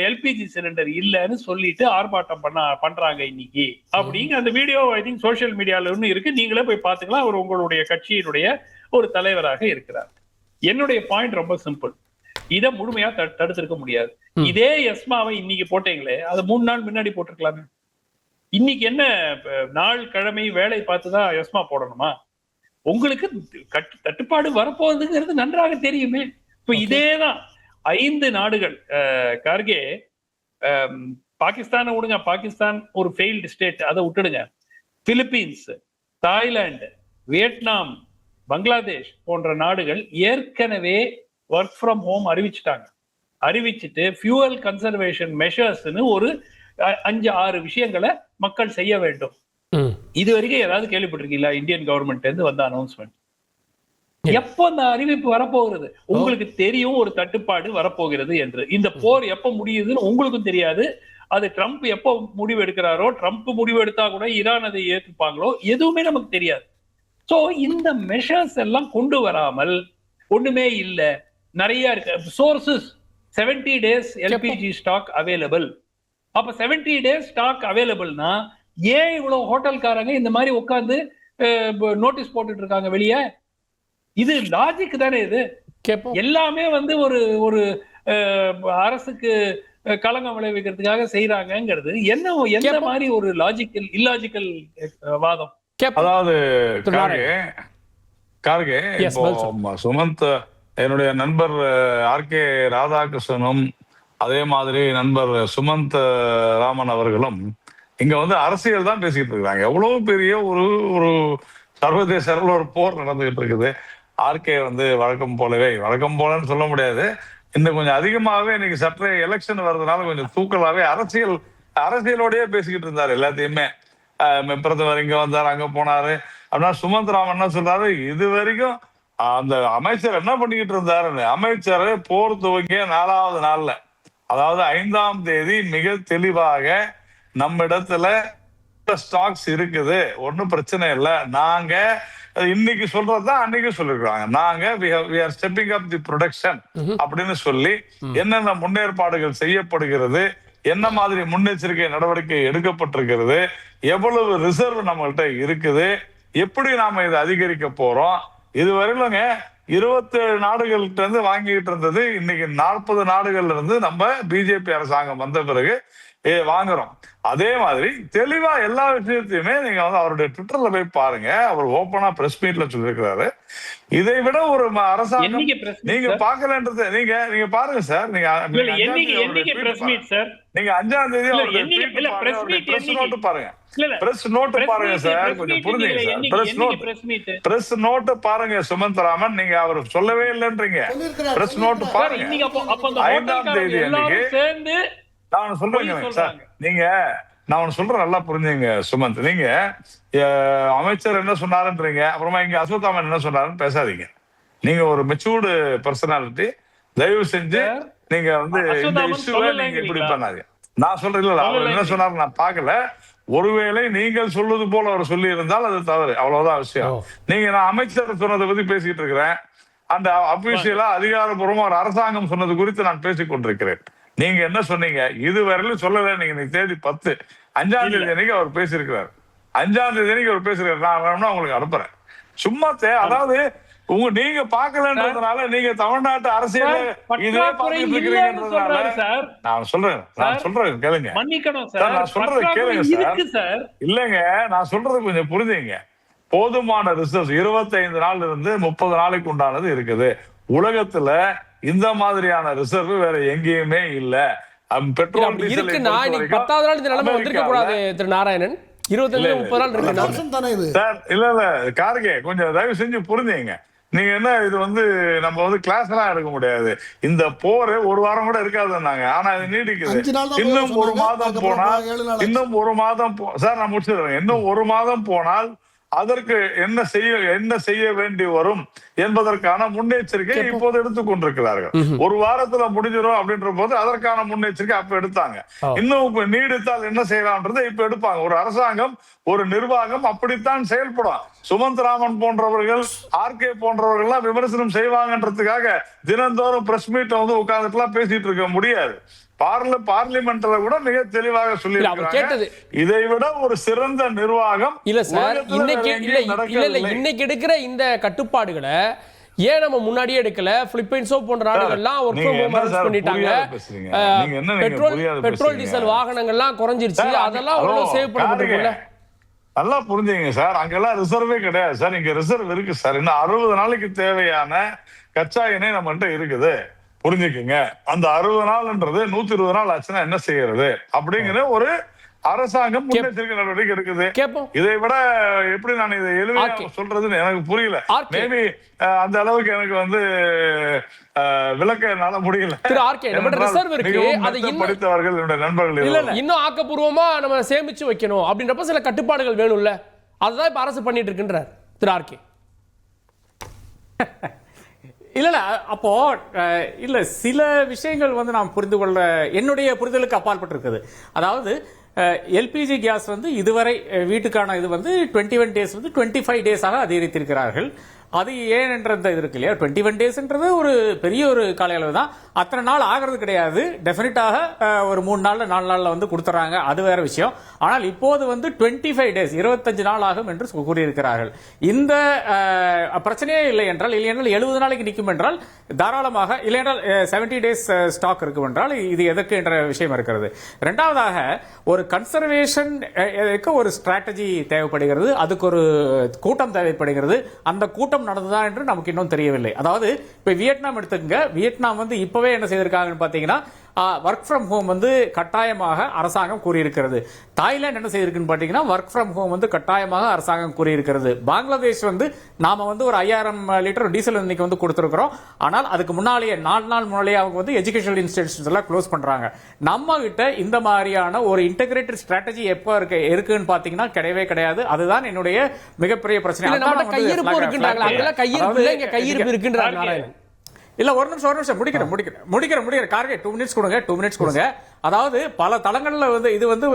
எல்பிஜி சிலிண்டர் இல்லைன்னு சொல்லிட்டு ஆர்ப்பாட்டம் பண்றாங்க இன்னைக்கு அப்படிங்க அந்த வீடியோ ஐ திங்க் சோசியல் மீடியால ஒன்று இருக்கு. நீங்களே போய் பாத்துக்கலாம். அவர் உங்களுடைய கட்சியினுடைய ஒரு தலைவராக இருக்கிறார். என்னுடைய பாயிண்ட் ரொம்ப சிம்பிள். இதை முழுமையா தடுத்திருக்க முடியாது. இதே எஸ்மாவை இன்னைக்கு போட்டீங்களே, அதை 3 நாள் முன்னாடி போட்டிருக்கலாமே. இன்னைக்கு என்ன நாள் கிழமை வேலை பார்த்துதான் எஸ்மா போடணுமா? உங்களுக்கு தட்டுப்பாடு வரப்போகுதுங்கிறது நன்றாக தெரியுமே. இப்ப இதேதான் 5 நாடுகள். கார்கே, பாகிஸ்தானை விடுங்க, பாகிஸ்தான் ஒரு ஃபெயில்டு ஸ்டேட், அதை விட்டுடுங்க. பிலிப்பீன்ஸ், தாய்லாந்து, வியட்நாம், பங்களாதேஷ் போன்ற நாடுகள் ஏற்கனவே ஒர்க் ஃப்ரம் ஹோம் அறிவிச்சுட்டு ஃபியூவல் கன்சர்வேஷன் மெஷர்ஸ்னு ஒரு 5-6 விஷயங்களை மக்கள் செய்ய வேண்டும். இது வரைக்கும் ஏதாவது கேள்விப்பட்டிருக்கீங்களா? இந்தியன் கவர்மெண்ட் இருந்து வந்த அனௌன்ஸ்மெண்ட். எப்போ அந்த அறிவிப்பு வரப்போகிறது? உங்களுக்கு தெரியும் ஒரு தட்டுப்பாடு வரப்போகிறது என்று. இந்த போர் எப்ப முடியுதுன்னு உங்களுக்கும் தெரியாது. அது ட்ரம்ப் எப்போ முடிவு எடுக்கிறாரோ, ட்ரம்ப் முடிவு எடுத்தா கூட ஈரான் அதை ஏற்றுப்பாங்களோ, எதுவுமே நமக்கு தெரியாது. சோ இந்த மெஷர்ஸ் எல்லாம் கொண்டு வராமல் ஒண்ணுமே இல்ல, நிறைய இருக்கு. Sources 70 days LPG stock available. அப்ப 70 days ஸ்டாக் அவைலபிள்னா ஏன் இவ்வளவு ஹோட்டல்காரங்க இந்த மாதிரி உட்கார்ந்து நோட்டீஸ் போட்டுட்டு இருக்காங்க வெளியே? இது லாஜிக் தானே? இது எல்லாமே வந்து ஒரு அரசுக்கு களங்கம் விளைவிக்கிறதுக்காக செய்யறாங்கிறது எந்த மாதிரி ஒரு லாஜிக்கல் இல்லாஜிக்கல் வாதம்? அதாவது கார்கே, இப்போ சுமந்த், என்னுடைய நண்பர் ஆர்கே ராதாகிருஷ்ணனும் அதே மாதிரி நண்பர் சுமந்த் ராமன் அவர்களும் இங்க வந்து அரசியல் தான் பேசிக்கிட்டு இருக்காங்க. எவ்வளவு பெரிய ஒரு சர்வதேச ஒரு போர் நடந்துகிட்டு இருக்குது. ஆர்கே வந்து வழக்கம் போலன்னு சொல்ல முடியாது, இன்னும் கொஞ்சம் அதிகமாகவே இன்னைக்கு சற்றே எலெக்ஷன் வர்றதுனால கொஞ்சம் தூக்கலாவே அரசியலோடய பேசிக்கிட்டு இருந்தாரு எல்லாத்தையுமே. பிரதமர் இங்க வந்தாரு, அங்க போனாரு அப்படின்னா சுமந்த் ராமன் என்ன சொல்றாரு, இது வரைக்கும் அந்த அமைச்சர் என்ன பண்ணிக்கிட்டு இருந்தாரு, அமைச்சர் போர் துவங்கிய 4வது நாள்ல அதாவது 5ஆம் தேதி மிக தெளிவாக நம்ம இடத்துல ஸ்டாக்ஸ் இருக்குது, ஒன்னும் பிரச்சனை இல்லை, நாங்க இன்னைக்கு சொல்றதுதான் அன்னைக்கு சொல்லிருக்காங்க, நாங்க we are stepping up the production அப்படின்னு சொல்லி என்னென்ன முன்னேற்பாடுகள் செய்யப்படுகிறது, என்ன மாதிரி முன்னெச்சரிக்கை நடவடிக்கை எடுக்கப்பட்டிருக்கிறது, எவ்வளவு ரிசர்வ் நம்மள்கிட்ட இருக்குது, எப்படி நாம இதை அதிகரிக்க போறோம். இதுவரையிலுங்க 27 நாடுகள்கிட்ட இருந்து வாங்கிட்டு இருந்தது, இன்னைக்கு 40 நாடுகள்ல இருந்து நம்ம பிஜேபி அரசாங்கம் வந்த பிறகு வாங்குறோம். அதே மாதிரி தெளிவா எல்லா விஷயத்தையுமே நீங்க வந்து அவருடைய ட்விட்டர்ல போய் பாருங்க, அவர் ஓப்பனா பிரஸ் மீட்ல சொல்லியிருக்கிறாரு. இதை விட ஒரு அரசாங்கம் நீங்க பாக்கலன்றது நீங்க பாருங்க சார். நீங்க 5ஆம் தேதி பிரஸ் நோட்டு பாருங்க, பிரஸ் நோட்டு பாருங்க சார், கொஞ்சம் புரிஞ்சுங்க சார். பிரஸ் நோட்டு பாருங்க சுமந்த்ராமன், நீங்க அவர் சொல்லவே இல்லைன்றீங்க. பிரஸ் நோட்டு பாருங்க. 5ஆம் தேதி அன்னைக்கு நான் சொல்றேங்க சார், நான் சொல்றேன் நல்லா புரிஞ்சுங்க சுமந்த். நீங்க அமைச்சர் என்ன சொன்னாருன்றீங்க, அப்புறமா இங்க அஸ்வத்தாமன் என்ன சொன்னாருன்னு பேசாதீங்க. நீங்க ஒரு மெச்சூர்டு பர்சனாலிட்டி, தயவு செஞ்சு நீங்க வந்து இந்த இஷ்யூல நீங்க இப்படி பண்ணாதீங்க. நான் சொல்றேன் இல்ல, அவர் என்ன சொன்னாரு நான் பாக்கல. ஒருவேளை நீங்கள் சொல்வது போல அவர் சொல்லி இருந்தால் அது தவறு, அவ்வளவுதான் விஷயம். நான் அமைச்சர் சொன்னதை பத்தி பேசிட்டு இருக்கிறேன். அந்த அபிஷியலா அதிகாரப்பூர்வமா ஒரு அரசாங்கம் சொன்னது குறித்து நான் பேசிக் கொண்டிருக்கிறேன். நீங்க என்ன சொன்னீங்க இதுவரையிலும் சொல்லல. நீங்க தேதி 10 5ஆம் தேதி அன்னைக்கு அவர் பேசியிருக்கிறார். 5ஆம் தேதி அன்னைக்கு அவர் பேசிருக்காரு. நான் வேணும்னா உங்களுக்கு அனுப்புறேன். சும்மா அதாவது நீங்க பாக்கலன்றதுனால நீங்க தமிழ்நாட்டு அரசியல் இதே பார்த்துட்டு இருக்கிறீங்கன்றதுனால நான் சொல்றேன் கேளுங்க. நான் சொல்றது கேளுங்க சார். இல்லங்க, நான் சொல்றது கொஞ்சம் புரிஞ்சுங்க. போதுமான ரிசர்வ் 25 நாள் இருந்து 30 நாளைக்கு உண்டானது இருக்குது. உலகத்துல இந்த மாதிரியான ரிசர்வ் வேற எங்கேயுமே இல்ல. பெட்ரோல் டீசல் 10வது நாள் இந்த நிலைமை வந்திருக்க கூடாது திரு நாராயணன். 25-30 நாள் இருக்கு சார். இல்ல கார்கே, கொஞ்சம் தயவு செஞ்சு புரிஞ்சுங்க. நீங்க என்ன இது வந்து நம்ம வந்து கிளாஸ் எல்லாம் எடுக்க முடியாது. இந்த போர் ஒரு வாரம் கூட இருக்காதுன்னாங்க, ஆனா இது நீடிக்குது. இன்னும் ஒரு மாதம் சார் நான் முடிச்சிடுறேன். இன்னும் ஒரு மாதம் போனால் அதற்கு என்ன செய்ய வேண்டி வரும் என்பதற்கான முன்னெச்சரிக்கை இப்போது எடுத்துக் கொண்டிருக்கிறார்கள். ஒரு வாரத்துல முடிஞ்சிடும் அப்படின்ற போது அதற்கான முன்னெச்சரிக்கை அப்ப எடுத்தாங்க. இன்னும் நீடித்தால் என்ன செய்யலாம்ன்றதை இப்ப எடுப்பாங்க. ஒரு அரசாங்கம், ஒரு நிர்வாகம் அப்படித்தான் செயல்படும். சுமந்த்ராமன் போன்றவர்கள், ஆர்கே போன்றவர்கள் எல்லாம் விமர்சனம் செய்வாங்கன்றதுக்காக தினந்தோறும் பிரஸ் மீட்ல வந்து உட்கார்ந்துட்டு எல்லாம் பேசிட்டு இருக்க முடியாது. பார்லிமெண்ட்ல கூட மிக தெளிவாக சொல்லி இதை விட ஒரு சிறந்த நிர்வாகம் இல்ல சார். இன்னைக்கு எடுக்கிற இந்த கட்டுப்பாடுகளை ஏன் நம்ம முன்னாடியே எடுக்கல? பிலிப்பைன்ஸோ போன்ற நாடுகள்லாம் ஒர்க் ஃப்ரம் ஹோம் அரேஞ்ச் பண்ணிட்டாங்க. பெட்ரோல் டீசல் வாகனங்கள்லாம் குறைஞ்சிருச்சு. அதெல்லாம் அவ்வளவு சேவ் பண்ணப்பட்டிருக்குல்ல. நல்லா புரிஞ்சுங்க சார். அங்கெல்லாம் ரிசர்வே கிடையாது சார். இங்க ரிசர்வ் இருக்கு சார். இன்னும் 60 நாளைக்கு தேவையான கச்சா எண்ணெய் நம்மகிட்ட இருக்குது. புரிஞ்சுக்குங்க. அந்த 60 நாள்ன்றது 120 நாள் ஆச்சுன்னா என்ன செய்யறது அப்படிங்கிற ஒரு அரசாங்கம் முன்னெச்சரிக்கை நடவடிக்கை எடுக்குது. இதை விட எப்படி நான் இதை எளிமையா சொல்றதுன்னு எனக்கு புரியல. மேபி அந்த அளவுக்கு எனக்கு வந்து விளக்க என்னால முடியல. படித்தவர்கள் என்னுடைய நண்பர்கள் இன்னும் ஆக்கப்பூர்வமா நம்ம சேமிச்சு வைக்கணும் அப்படின்றப்ப சில கட்டுப்பாடுகள் வேணும்ல. அதுதான் இப்ப அரசு பண்ணிட்டு இருக்குன்றார் திரு ஆர்கே. இல்ல அப்போ இல்ல சில விஷயங்கள் வந்து நாம் புரிந்து கொள்ள என்னுடைய புரிதலுக்கு அப்பாற்பட்டிருக்குது. அதாவது எல்பிஜி கேஸ் வந்து இதுவரை வீட்டுக்கான இது வந்து 21 டேஸ் வந்து 25 டேஸாக அதிகரித்திருக்கிறார்கள். அது ஏன் என்ற இது இருக்கு இல்லையா, 21 டேஸ்ன்றது ஒரு பெரிய ஒரு கால அளவு தான். அத்தனை நாள் ஆகிறது கிடையாது. டெஃபினட்டாக ஒரு 3 நாள்ல 4 நாள்ல வந்து கொடுத்துறாங்க, அது வேற விஷயம். ஆனால் இப்போது வந்து 25 டேஸ் 25 நாள் ஆகும் என்று கூறியிருக்கிறார்கள். இந்த பிரச்சனையே இல்லை என்றால் 70 நாளைக்கு நிற்கும் என்றால் தாராளமாக, இல்லை என்றால் 70 டேஸ் ஸ்டாக் இருக்கும் என்றால் இது எதற்கு என்ற விஷயம் இருக்கிறது. இரண்டாவதாக ஒரு கன்சர்வேஷன் ஒரு ஸ்ட்ராட்டஜி தேவைப்படுகிறது, அதுக்கு ஒரு கூட்டம் தேவைப்படுகிறது. அந்த கூட்டம் நடந்ததா என்று நமக்கு இன்னும் தெரியவில்லை. அதாவது இப்ப வியட்நாம் எடுத்துக்கங்க. வியட்நாம் வந்து இப்பவே என்ன செய்திருக்காங்கன்னு பாத்தீங்கன்னா ஒர்க் ஃப்ரம் ஹோம் வந்து கட்டாயமாக அரசாங்கம் கூறியிருக்கிறது. தாய்லாந்து என்ன செய்திருக்குன்னு பாத்தீங்கன்னா ஒர்க் ஃப்ரம் ஹோம் வந்து கட்டாயமாக அரசாங்கம் கூறியிருக்கிறது. பங்களாதேஷ் வந்து நாம வந்து ஒரு 5000 லிட்டர் டீசல் இன்னைக்கு வந்து கொடுத்திருக்கிறோம். ஆனால் அதுக்கு முன்னாலேயே 4 நாள் முன்னாலேயே அவங்க வந்து எஜுகேஷனல் இன்ஸ்டிடியூஷன்ஸ் எல்லாம் க்ளோஸ் பண்றாங்க. நம்ம கிட்ட இந்த மாதிரியான ஒரு இன்டெகிரேட்டட் ஸ்ட்ராட்டஜி எப்ப இருக்குன்னு பாத்தீங்கன்னா கிடையவே கிடையாது. அதுதான் என்னுடைய மிகப்பெரிய பிரச்சனை. இல்ல ஒரு நிமிஷம் முடிக்கிறேன் கார்கே 2 மினிட்ஸ் கொடுங்க அதாவது பல தளங்கள்ல வந்து இது வந்து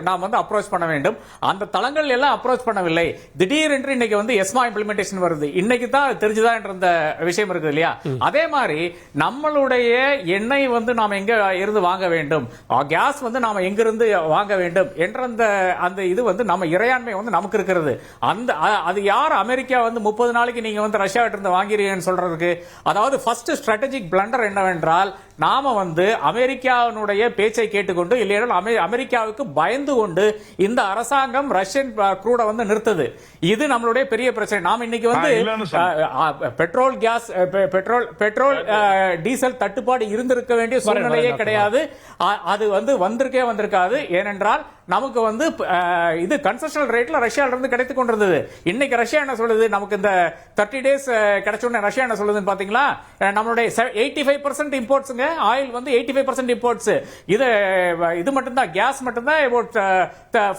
நாம் வந்து அப்ரோச் பண்ண வேண்டும். அந்த தளங்கள் எல்லாம் அப்ரோச் பண்ணவில்லை. திடீரென்று இன்னைக்கு வந்து எஸ்மா இம்ப்ளிமெண்டேஷன் வருது. இன்னைக்கு தான் தெரிஞ்சுதான் என்ற விஷயம் இருக்குது இல்லையா? அதே மாதிரி நம்மளுடைய எண்ணெய் வந்து நாம எங்க இருந்து வாங்க வேண்டும், கேஸ் வந்து நாம எங்க இருந்து வாங்க வேண்டும் என்ற அந்த இது வந்து நம்ம இறையாண்மை வந்து நமக்கு இருக்கிறது. அந்த அது யார் அமெரிக்கா வந்து 30 நாளைக்கு நீங்க வந்து ரஷ்யா கிட்ட இருந்து வாங்கிறீங்கன்னு சொல்றதுக்கு? அதாவது ஃபர்ஸ்ட் ஸ்ட்ராட்டஜிக் பிளண்டர் என்னவென்றால் நாம வந்து அமெரிக்காவினுடைய பேச்சை கேட்டுக்கொண்டு இல்லையா அமெரிக்காவுக்கு பயந்து கொண்டு இந்த அரசாங்கம் ரஷ்யன் க்ரூட வந்து நிறுத்தது. இது நம்மளுடைய பெரிய பிரச்சனை. நாம இன்னைக்கு வந்து பெட்ரோல் டீசல் தட்டுப்பாடு இருந்திருக்க வேண்டிய சூழ்நிலையே கிடையாது. அது வந்து வந்திருக்காது. ஏனென்றால் நமக்கு வந்து இது கன்செஷனல் ரேட்ல ரஷ்யால இருந்து கிடைத்துக் கொண்டிருந்தது. இன்னைக்கு ரஷ்யா என்ன சொல்லுது, நமக்கு இந்த 30 டேஸ் கிடைச்ச உடனே ரஷ்யா என்ன சொல்லுதுன்னு பாத்தீங்களா, நம்மளுடைய 85% இம்போர்ட்ஸ்ங்க, ஆயில் வந்து 85% இம்போர்ட்ஸ். இது மட்டும் தான், கேஸ் மட்டும் தான் about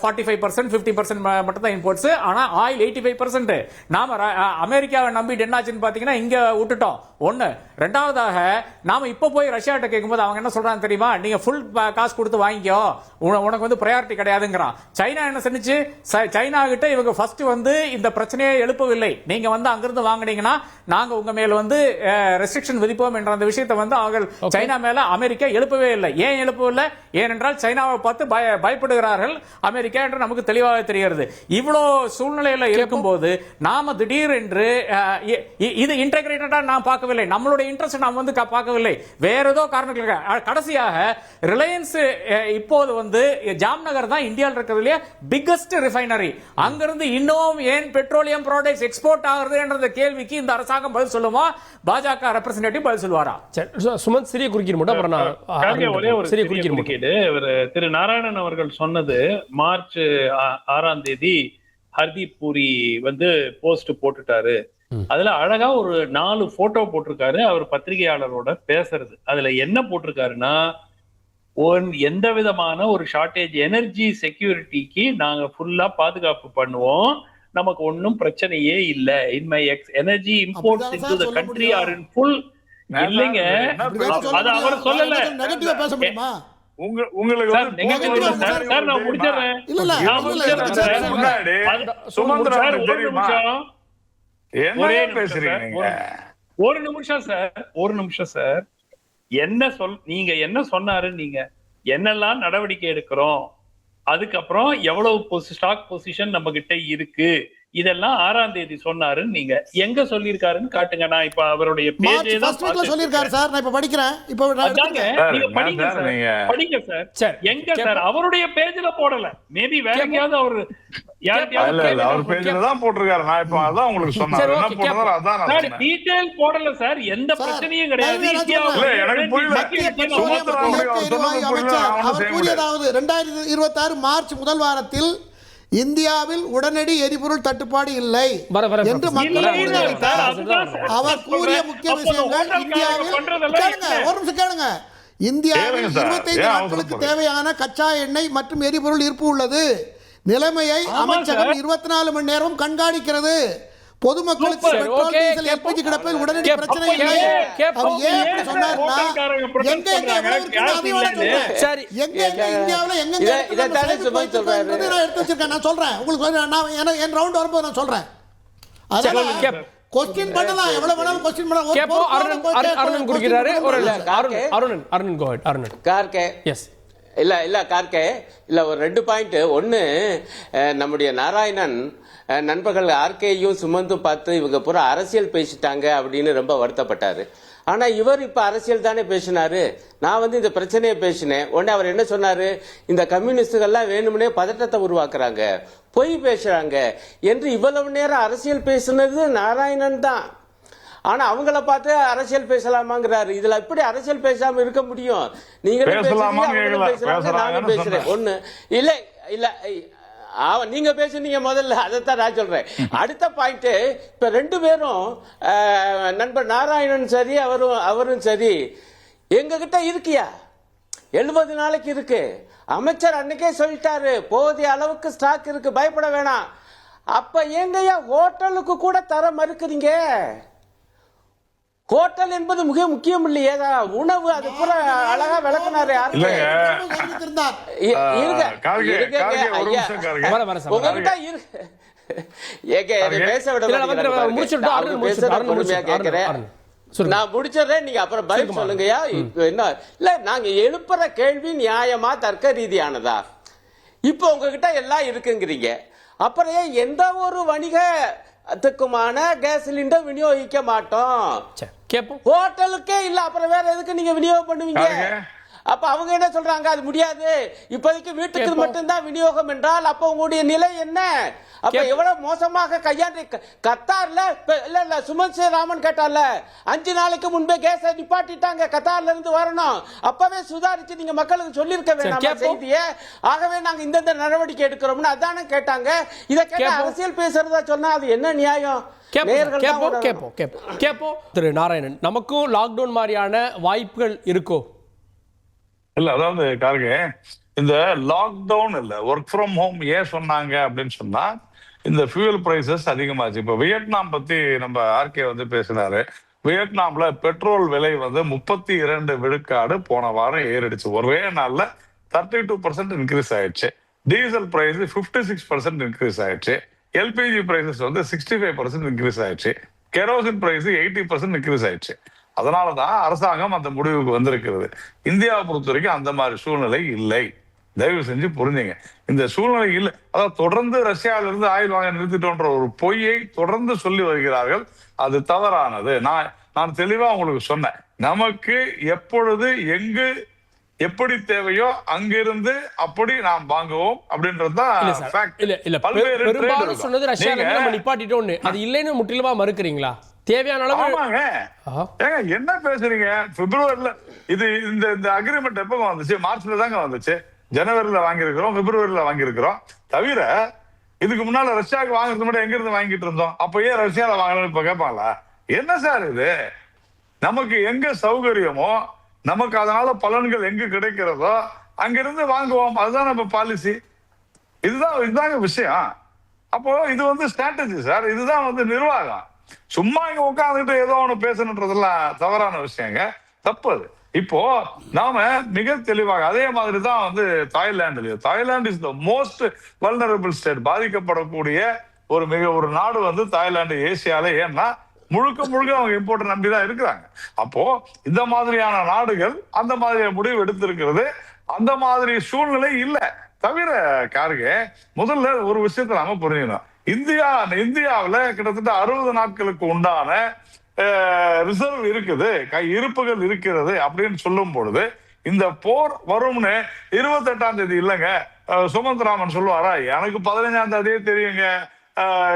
45% 50% மட்டும் தான் இம்போர்ட்ஸ். ஆனா ஆயில் 85%. நாம அமெரிக்காவை நம்பி என்னாச்சுன்னு பாத்தீங்கன்னா இங்க விட்டுட்டோம். ஒண்ணு. ரெண்டாவதாக நாம இப்ப போய் ரஷ்யா கிட்ட கேட்கும்போது அவங்க என்ன சொல்றாங்க தெரியுமா, நீங்க ஃபுல் காசு கொடுத்து வாங்கிக்கோ, உனக்கு வந்து ப்ரையாரிட்டி கிடையாதுங்கிறான். சைனா என்ன செஞ்சுச்சு, சைனா கிட்ட இவங்க ஃபர்ஸ்ட் வந்து இந்த பிரச்சனையை எழுப்பவில்லை. நீங்க வந்து அங்கிருந்து வாங்குனீங்கன்னா நாங்க உங்க மேல வந்து ரெஸ்ட்ரிக்ஷன் விதிப்போம் என்ற அந்த விஷயத்தை வந்து அவங்க சைனா மேல அமெரிக்கா எழுப்பவே இல்லை. ஏன் எழுப்பவில்லை? ஏனென்றால் சைனாவை பார்த்து பயப்படுகிறார்கள் அமெரிக்கா என்று நமக்கு தெளிவாக தெரிகிறது. இவ்வளோ சூழ்நிலையில இருக்கும்போது நாம திடீரென்று இது இன்டெகிரேட்டடா நாம் பார்க்கவில்லை. நம்மளுடைய இன்ட்ரெஸ்ட் நாம் வந்து பார்க்கவில்லை. வேற ஏதோ காரணங்களுக்காக. கடைசியாக ரிலையன்ஸ் இப்போது வந்து ஜாம்நகர் தான் இந்தியாவில் இருக்கிறதுலயே பிக்கஸ்ட் ரிஃபைனரி. அங்கிருந்து இன்னும் ஏன் பெட்ரோலியம் ப்ராடக்ட்ஸ் எக்ஸ்போர்ட் ஆகுது என்ற கேள்விக்கு இந்த அரசாங்கம் பதில் சொல்லுமா? பாஜக ரெப்ரசன்டேட்டிவ் பதில் சொல்வாரா? சுமந்த் சிறிய குறுக்கீடு மட்டும் ஒரே ஒரு சிறிய குறுக்கீடு. திரு நாராயணன் அவர்கள் சொன்னது மார்ச் 6ஆம் தேதி ஹர்தீப் பூரி வந்து போஸ்ட் போட்டுட்டாரு. அதுல அழகா ஒரு 4 போட்டோ போட்டிருக்காரு அவர் பத்திரிகையாளரோட பேசுறது. அதுல என்ன போட்டிருக்காருன்னா, எந்த விதமான ஒரு ஷார்டேஜ், எனர்ஜி செக்யூரிட்டிக்கு நாங்க ஃபுல்லா பாதுகாப்பு பண்ணுவோம், நமக்கு ஒன்னும் பிரச்சனையே இல்ல. In my energy imports into the country are in full. இல்லைங்க, அது அவர் சொல்லல. நெகட்டிவா பேச முடியுமா? உங்களுக்கு சார் நான் முடிச்சறேன். சுமந்திரன் தெரியுமா என்ன பேசுறீங்க? ஒரு நிமிஷம் சார். நீங்க என்ன சொன்னாரு, நீங்க என்னெல்லாம் நடவடிக்கை எடுக்கிறோம், அதுக்கப்புறம் எவ்வளவு ஸ்டாக் பொசிஷன் நம்ம கிட்ட இருக்கு, இதெல்லாம் 6ஆம் தேதி சொன்னாரு. நீங்க எங்க சொல்லிருக்காருன்னு காட்டுங்க. நான் இப்ப அவருடைய பேஜே தான் சொல்லிருக்காரு சார். நான் இப்ப படிக்கிறேன். இப்ப நீங்க படிங்க சார். எங்க சார் அவருடைய பேஜ்ல போடல. மேபி வேற எங்கயாவது அவர் அவர் பேஜ்ல தான் போட்டுருக்காரு. நான் இப்ப அதான் உங்களுக்கு சொன்னேன். என்ன போடுறாரு அதான் நான் சொன்னேன். டீடைல் போடல சார். எந்த பிரச்சனையும் கிடையாது. எனக்கு புரியல. அவர் கூறியதாவது 2026 மார்ச் முதல் வாரத்தில் இந்தியாவில் உடனடி எரிபொருள் தட்டுப்பாடு இல்லை என்று மக்கள் அவர் கூறிய முக்கிய விஷயங்கள். இந்தியாவில் ஒரு நிமிஷம் கேளுங்க. இந்தியாவில் 25 நாட்களுக்கு தேவையான கச்சா எண்ணெய் மற்றும் எரிபொருள் இருப்பு உள்ளது. நிலைமையை அமைச்சகம் 24 மணி நேரம் கண்காணிக்கிறது. பொதுமக்களுக்கு பெட்ரோல் டீசல் எல்பிஜி கிடப்பில் உடனடி பிரச்சனை இல்லை. அவர் ஏன் அப்படி சொன்னார்னா, எங்க இந்தியாவில் எங்க எடுத்து வச்சிருக்கேன் நான் சொல்றேன் உங்களுக்கு. என் ரவுண்ட் வரும்போது நான் சொல்றேன். அதனால கொஸ்டின் பண்ணலாம், எவ்வளவு வேணாலும் கொஸ்டின் பண்ணலாம். கேப்போ அருணன் குறுக்கிறாரு. அருணன் கோ ஹெட். அருணன் கார்கே. எஸ். இல்ல கார்கே இல்ல, ஒரு 2 பாயிண்ட். ஒன்னு, நம்முடைய நாராயணன் நண்பர்கள் ஆர்கேயும் சுமந்தும் பார்த்து இவங்க பூரா அரசியல் பேசிட்டாங்க அப்படின்னு ரொம்ப வருத்தப்பட்டாரு. ஆனா இவர் இப்ப அரசியல் தானே பேசினாரு. நான் வந்து இந்த பிரச்சனையை பேசினேன். உடனே அவர் என்ன சொன்னாரு, இந்த கம்யூனிஸ்டுகள்லாம் வேணும்னே பதட்டத்தை உருவாக்குறாங்க, பொய் பேசுறாங்க என்று இவ்வளவு நேரம் அரசியல் பேசினது நாராயணன் தான். ஆனா அவங்கள பார்த்து அரசியல் பேசலாமாங்கிறாரு. இதுல எப்படி அரசியல் பேசாம இருக்க முடியும்? நீங்களும் பேசுறீங்க, நானும் பேசுறேன். ஒண்ணு இல்ல இல்ல, நீங்க பேசுனீங்க முதல்ல, அதைத்தான் நான் சொல்றேன். அடுத்த பாயிண்ட், இப்ப 2 பேரும் நண்பர் நாராயணன் சரி அவரும் சரி, எங்க கிட்ட இருக்கியா 70 நாளைக்கு இருக்கு. அமைச்சர் அன்னைக்கே சொல்லிட்டாரு போதிய அளவுக்கு ஸ்டாக் இருக்கு, பயப்பட வேணாம். அப்ப எங்கயா ஹோட்டலுக்கு கூட தர மறுக்கிறீங்க? ஹோட்டல் என்பது மிக முக்கியம் இல்லையே, உணவு. அது கூட அழகா விளக்குனாரு. நான் முடிச்சிடறேன், நீங்க அப்புறம் பதில் சொல்லுங்கயா. என்ன இல்ல, நாங்க எழுப்புற கேள்வி நியாயமா தர்க்க ரீதியானதா? இப்ப உங்ககிட்ட எல்லாம் இருக்குங்கிறீங்க, அப்புறம் எந்த ஒரு வணிகத்துக்குமான கேஸ் சிலிண்டர் விநியோகிக்க மாட்டோம், ஹோட்டலுக்கே இல்ல, அப்புறம் வேற எதுக்கு நீங்க விநியோகம் பண்ணுவீங்க? அப்ப அவங்க என்ன சொல்றாங்க, அது முடியாது, இப்போதைக்கு வீட்டுக்கு மட்டும்தான் விநியோகம் என்றால் அப்ப உங்களுடைய நிலை என்ன? அப்ப எவ்வளவு மோசமாக கையாண்டு கத்தார்ல இல்ல சுமன் ராமன் கேட்டால 5 நாளைக்கு முன்பே கேஸை நிப்பாட்டிட்டாங்க, கத்தார்ல இருந்து வரணும், அப்பவே சுதாரிச்சு நீங்க மக்களுக்கு சொல்லிருக்க வேண்டாம் செய்தியை. ஆகவே நாங்க இந்த நடவடிக்கை எடுக்கிறோம்னு அதானே கேட்டாங்க. இதை கேட்ட அரசியல் பேசுறதா சொன்னா அது என்ன நியாயம்? திரு நாராயணன், நமக்கும் லாக்டவுன் மாதிரியான வாய்ப்புகள் இருக்கோ? இல்ல, அதாவது கார்கே, இந்த லாக்டவுன் இல்ல ஒர்க் ஃப்ரம் ஹோம் ஏன் சொன்னாங்க அப்படின்னு சொன்னா, இந்த ஃபியூயல் பிரைசஸ் அதிகமாச்சு. இப்ப வியட்நாம் பத்தி நம்ம ஆர்கே வந்து பேசினாரு. வியட்நாம்ல பெட்ரோல் விலை வந்து 32 விழுக்காடு போன வாரம் ஏறிடுச்சு. ஒரே நாள்ல 32% இன்க்ரீஸ் ஆயிடுச்சு. டீசல் பிரைஸ் 56% இன்க்ரீஸ் ஆயிடுச்சு. எல்பிஜி பிரைசஸ் வந்து 65% இன்க்ரீஸ் ஆயிடுச்சு. கெரோசின் பிரைஸ் 80% இன்க்ரீஸ் ஆயிடுச்சு. அதனாலதான் அரசாங்கம் அந்த முடிவுக்கு வந்திருக்கிறது. இந்தியாவை பொறுத்த வரைக்கும் அந்த மாதிரி சூழ்நிலை இல்லை. தயவு செஞ்சு புரிஞ்சுங்க, இந்த சூழ்நிலை இல்லை. அதாவது தொடர்ந்து ரஷ்யாவிலிருந்து ஆயில் வாங்க நிறுத்திட்டோன்ற ஒரு பொய்யை தொடர்ந்து சொல்லி வருகிறார்கள். அது தவறானது. நான் தெளிவா உங்களுக்கு சொன்னேன், நமக்கு எப்பொழுது எங்கு எப்படி தேவையோ அங்கிருந்து அப்படி நாம் வாங்குவோம் அப்படின்றதுதான். பெரும்பாலும் சொன்னது ரஷ்யால நம்ம நிப்பாட்டிட்டோம், அது இல்லைன்னு முற்றிலுமா மறுக்கிறீங்களா? தேவையான அளவு. ஆமாங்க, ஏங்க என்ன பேசுறீங்க? பிப்ரவரியில இது இந்த அக்ரிமெண்ட் எப்ப வந்துச்சு? மார்ச்ல தாங்க வந்துச்சு. ஜனவரியில வாங்கியிருக்கிறோம், பிப்ரவரியில வாங்கியிருக்கிறோம். தவிர இதுக்கு முன்னால ரஷ்யாவுக்கு வாங்குறது மட்டும் எங்க இருந்து வாங்கிட்டு இருந்தோம்? அப்ப ஏன் ரஷ்யால வாங்கணும்னு இப்ப கேட்பாங்களா? என்ன சார் இது? நமக்கு எங்க சௌகரியமோ, நமக்கு அதனால பலன்கள் எங்க கிடைக்கிறதோ அங்கிருந்து வாங்குவோம். அதுதான் நம்ம பாலிசி. இதுதாங்க விஷயம். அப்போ இது வந்து ஸ்ட்ராட்டஜி சார். இதுதான் வந்து நிர்வாகம். சும்மா இங்க உட்காந்துட்டு ஏதோ ஒண்ணு பேசணுன்றதெல்லாம் தவறான விஷயங்க, தப்பு அது. இப்போ நாம மிக தெளிவாக அதே மாதிரி தான் வந்து Thailand is the most vulnerable state. பாதிக்கப்படக்கூடிய ஒரு நாடு வந்து தாய்லாந்து ஏசியால. ஏன்னா முழுக்க அவங்க இம்போர்ட்டை நம்பிதான் இருக்கிறாங்க. அப்போ இந்த மாதிரியான நாடுகள் அந்த மாதிரி முடிவு எடுத்திருக்கிறது. அந்த மாதிரி சூழ்நிலை இல்லை. தவிர கார்கே, முதல்ல ஒரு விஷயத்த நாம புரிஞ்சுக்கணும். இந்தியாவில் கிட்டத்தட்ட 60 நாட்களுக்கு உண்டான ரிசர்வ் இருக்குது, இருப்புகள் இருக்கிறது அப்படின்னு சொல்லும் பொழுது, இந்த போர் வரும்னு 28ஆம் தேதி இல்லைங்க சுமந்த்ராமன் சொல்லுவாரா? எனக்கு 15ஆம் தேதியே தெரியுங்க,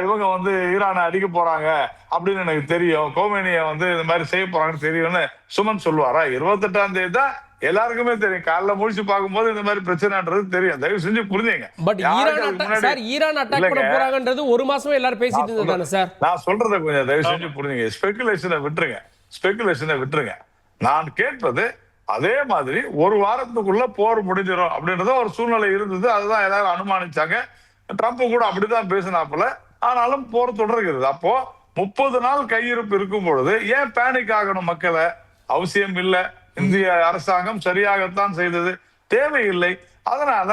இவங்க வந்து ஈரானை அடிக்க போறாங்க அப்படின்னு எனக்கு தெரியும், கோமேனியை வந்து இந்த மாதிரி செய்ய போறாங்கன்னு தெரியும்னு சுமன் சொல்லுவாரா? 28ஆம் தேதி தான் எல்லாருக்குமே தெரியும். காலைல முடிச்சு பார்க்கும்போது இந்த மாதிரி பிரச்சனைன்றது தெரியும். தயவு செஞ்சு புரிஞ்சுங்க. பட் ஈரான் அட்டாக் பண்ண போறாங்கன்றது ஒரு மாசமா எல்லாரும் பேசிட்டு இருந்தாங்க சார். நான் சொல்றத கொஞ்சம் தயவு செஞ்சு புரிஞ்சுங்க. ஸ்பெகுலேஷனை விட்டுருங்க. நான் கேட்பது அதே மாதிரி ஒரு வாரத்துக்குள்ள போர் முடிஞ்சிடும் அப்படின்றத ஒரு சூழ்நிலை இருந்தது. அதுதான் எல்லாரும் அனுமானிச்சாங்க. ட்ரம்ப் கூட அப்படிதான் பேசினாப்புல. ஆனாலும் போர் தொடர்கிறது. அப்போ 30 நாள் கையிருப்பு இருக்கும் பொழுது ஏன் பேனிக் ஆகணும்? மக்களை அவசியம் இல்லை. இந்திய அரசாங்கம் சரியாகத்தான் செய்தது, தேவையில்லை. அதனால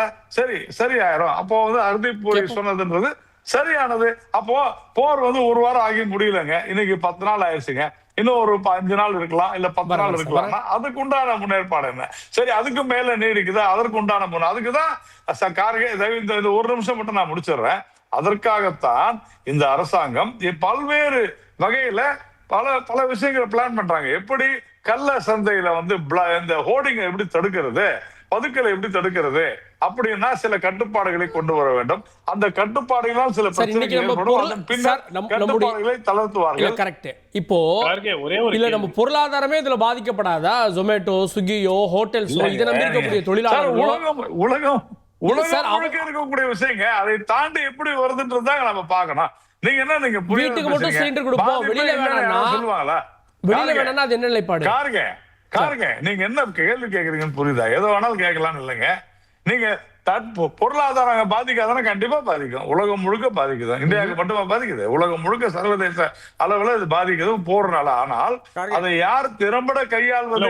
சரியாயிரும். அப்போ வந்து ஹர்தீப் பூரி சொன்னதுன்றது சரியானது. அப்போ போர் வந்து ஒரு வாரம் ஆகி முடியலங்க, இன்னைக்கு 10 நாள் ஆயிடுச்சுங்க. இன்னும் ஒரு 5 நாள் இருக்கலாம், இல்ல 10 நாள் இருக்கலாம்னா அதுக்கு உண்டான முன்னேற்பாடு என்ன? சரி, அதுக்கு மேல நீடிக்குதா? அதற்கு உண்டான அதுக்குதான் கார்கே. இந்த 1 நிமிஷம் மட்டும் நான் முடிச்சிடுறேன். அதற்காகத்தான் இந்த அரசாங்கம் பல்வேறு வகையில பல விஷயங்களை பிளான் பண்றாங்க. எப்படி கள்ள சந்தையில வந்து இந்த ஹோர்டிங்கை எப்படி தடுக்கிறது, பதுக்கலை எப்படி தடுக்கிறது அப்படின்னா சில கட்டுப்பாடுகளை கொண்டு வர வேண்டும். அந்த கட்டுப்பாடுகளால் சில பிரச்சனைகளை தளர்த்துவார்கள். கரெக்ட். இப்போ இல்ல நம்ம பொருளாதாரமே இதுல பாதிக்கப்படாதா? ஜொமேட்டோ, ஸ்விக்கியோ, ஹோட்டல்ஸோ இதை நம்பி இருக்கக்கூடிய தொழிலாளர்கள் உலகம் இருக்கக்கூடிய விஷயங்க. அதை தாண்டி எப்படி வருதுன்றதுதான் நம்ம பார்க்கணும். நீங்க என்ன வீட்டுக்கு மட்டும் சிலிண்டர் கொடுப்போம், வெளியில வேணாம்னா சொல்லுவாங்களா? வெளியில வேணாம்னா அது என்ன நிலைப்பாடு? காருங்க நீங்க என்ன கேள்வி கேக்குறீங்கன்னு புரியுதா? ஏதோ வேணாலும் கேட்கலாம்னு இல்லைங்க. நீங்க பொருளாதாரம் பாதிக்காதானே? கண்டிப்பா பாதிக்கும். உலகம் முழுக்க பாதிக்குது. இந்தியாவுக்கு மட்டுமா பாதிக்குது? உலகம் முழுக்க சர்வதேச அளவுல இது பாதிக்குது போறனால. ஆனால் அதை யார் திறம்பட கையாள்வது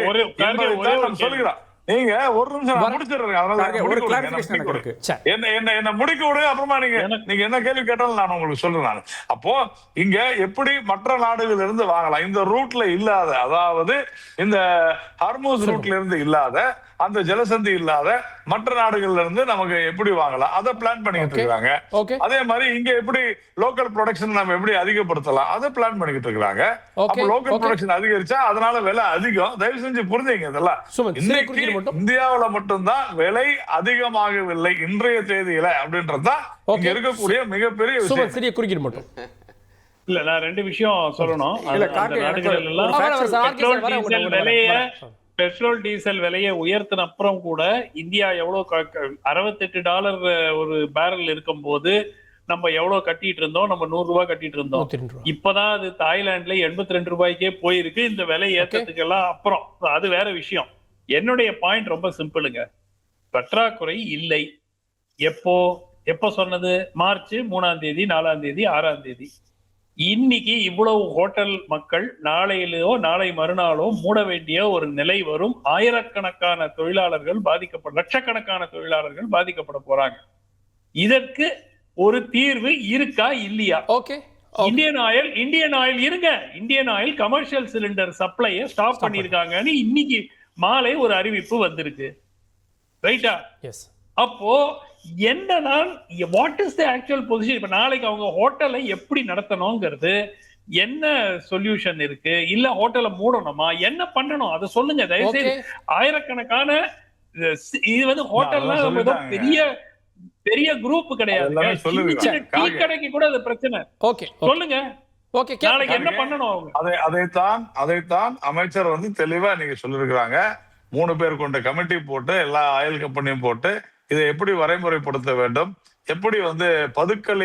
என்பதைத்தான் நாம் சொல்கிறோம். நீங்க ஒரு நிமிஷம் முடிச்சிடுறேன். என்ன முடிக்க விடுங்க. அப்புறமா நீங்க என்ன கேள்வி கேட்டாலும் நான் உங்களுக்கு சொல்றேன். அப்போ இங்க எப்படி மற்ற நாடுகள் இருந்து வாங்கலாம்? இந்த ரூட்ல இல்லாத, அதாவது இந்த ஹர்மூஸ் ரூட்ல இருந்து இல்லாத, அந்த ஜலசந்தி இல்லாத மற்ற நாடுகள்ல இருந்து நமக்கு எப்படி வாங்கலாம்? அதை பிளான் பண்ணிட்டு இருக்காங்க. அதே மாதிரி இங்க எப்படி லோக்கல் ப்ரொடக்ஷன் நம்ம எப்படி அதிகப்படுத்தலாம்? அதை பிளான் பண்ணிட்டு இருக்காங்க. அப்ப லோக்கல் ப்ரொடக்ஷன் அதிகரிச்சா அதனால விலை அதிகம். தயவு செஞ்சு புரிஞ்சுங்க. இதெல்லாம் இன்னைக்கு இந்தியாவில மட்டும்தான் விலை அதிகமாகவில்லை இன்றைய தேதியில அப்படின்றதுதான் இங்க இருக்கக்கூடிய மிகப்பெரிய விஷயம். சிறிய குறுக்கீடு மட்டும் இல்ல, நான் 2 விஷயம் சொல்லணும். பெட்ரோல் டீசல் விலையை உயர்த்தின அப்புறம் கூட இந்தியா எவ்வளவு $68 ஒரு பேரல் இருக்கும் போது நம்ம எவ்வளவு கட்டிட்டு இருந்தோம்? நம்ம $100 கட்டிட்டு இருந்தோம். இப்பதான் அது தாய்லாந்துல $82 போயிருக்கு. இந்த விலை ஏற்றத்துக்கெல்லாம் அப்புறம் அது வேற விஷயம். என்னுடைய பாயிண்ட் ரொம்ப சிம்பிளுங்க. பற்றாக்குறை இல்லை. எப்போ சொன்னது? மார்ச் 3ஆம் தேதி, 4ஆம் தேதி, 6ஆம் தேதி. இன்னைக்கு இவ்வளவு ஹோட்டல் மக்கள் நாளையிலோ நாளை மறுநாளோ மூட வேண்டிய ஒரு நிலை வரும். ஆயிரக்கணக்கான தொழிலாளர்கள் லட்சக்கணக்கான தொழிலாளர்கள் பாதிக்கப்பட போறாங்க. இதற்கு ஒரு தீர்வு இருக்கா இல்லையா? இந்தியன் ஆயில் இருங்க. இந்தியன் ஆயில் கமர்ஷியல் சிலிண்டர் சப்ளையை ஸ்டாப் பண்ணிருக்காங்கன்னு இன்னைக்கு மாலை ஒரு அறிவிப்பு வந்திருக்கு. ரைட்டா? அப்போ என்னன்னா what is the actual position? இப்ப நாளைக்கு அவங்க ஹோட்டலை எப்படி நடத்தணுங்கிறது என்ன சொல்யூஷன் இருக்கு? இல்ல ஹோட்டலை மூடணுமா? என்ன பண்ணணும்? அதை சொல்லுங்க தயவுசெய்து. ஆயிரக்கணக்கான இது வந்து ஹோட்டல்ல பெரிய பெரிய குரூப் கிடையாது. டீ கடைக்கு கூட அது பிரச்சனை. சொல்லுங்க நாளைக்கு என்ன பண்ணணும் அவங்க? அதைத்தான் அமைச்சர் வந்து தெளிவா நீங்க சொல்லிருக்கிறாங்க. 3 பேர் கொண்ட கமிட்டி போட்டு எல்லா ஆயில் கம்பெனியும் போட்டு இதை எப்படி வரைமுறைப்படுத்த வேண்டும், எப்படி வந்து பதுக்கல்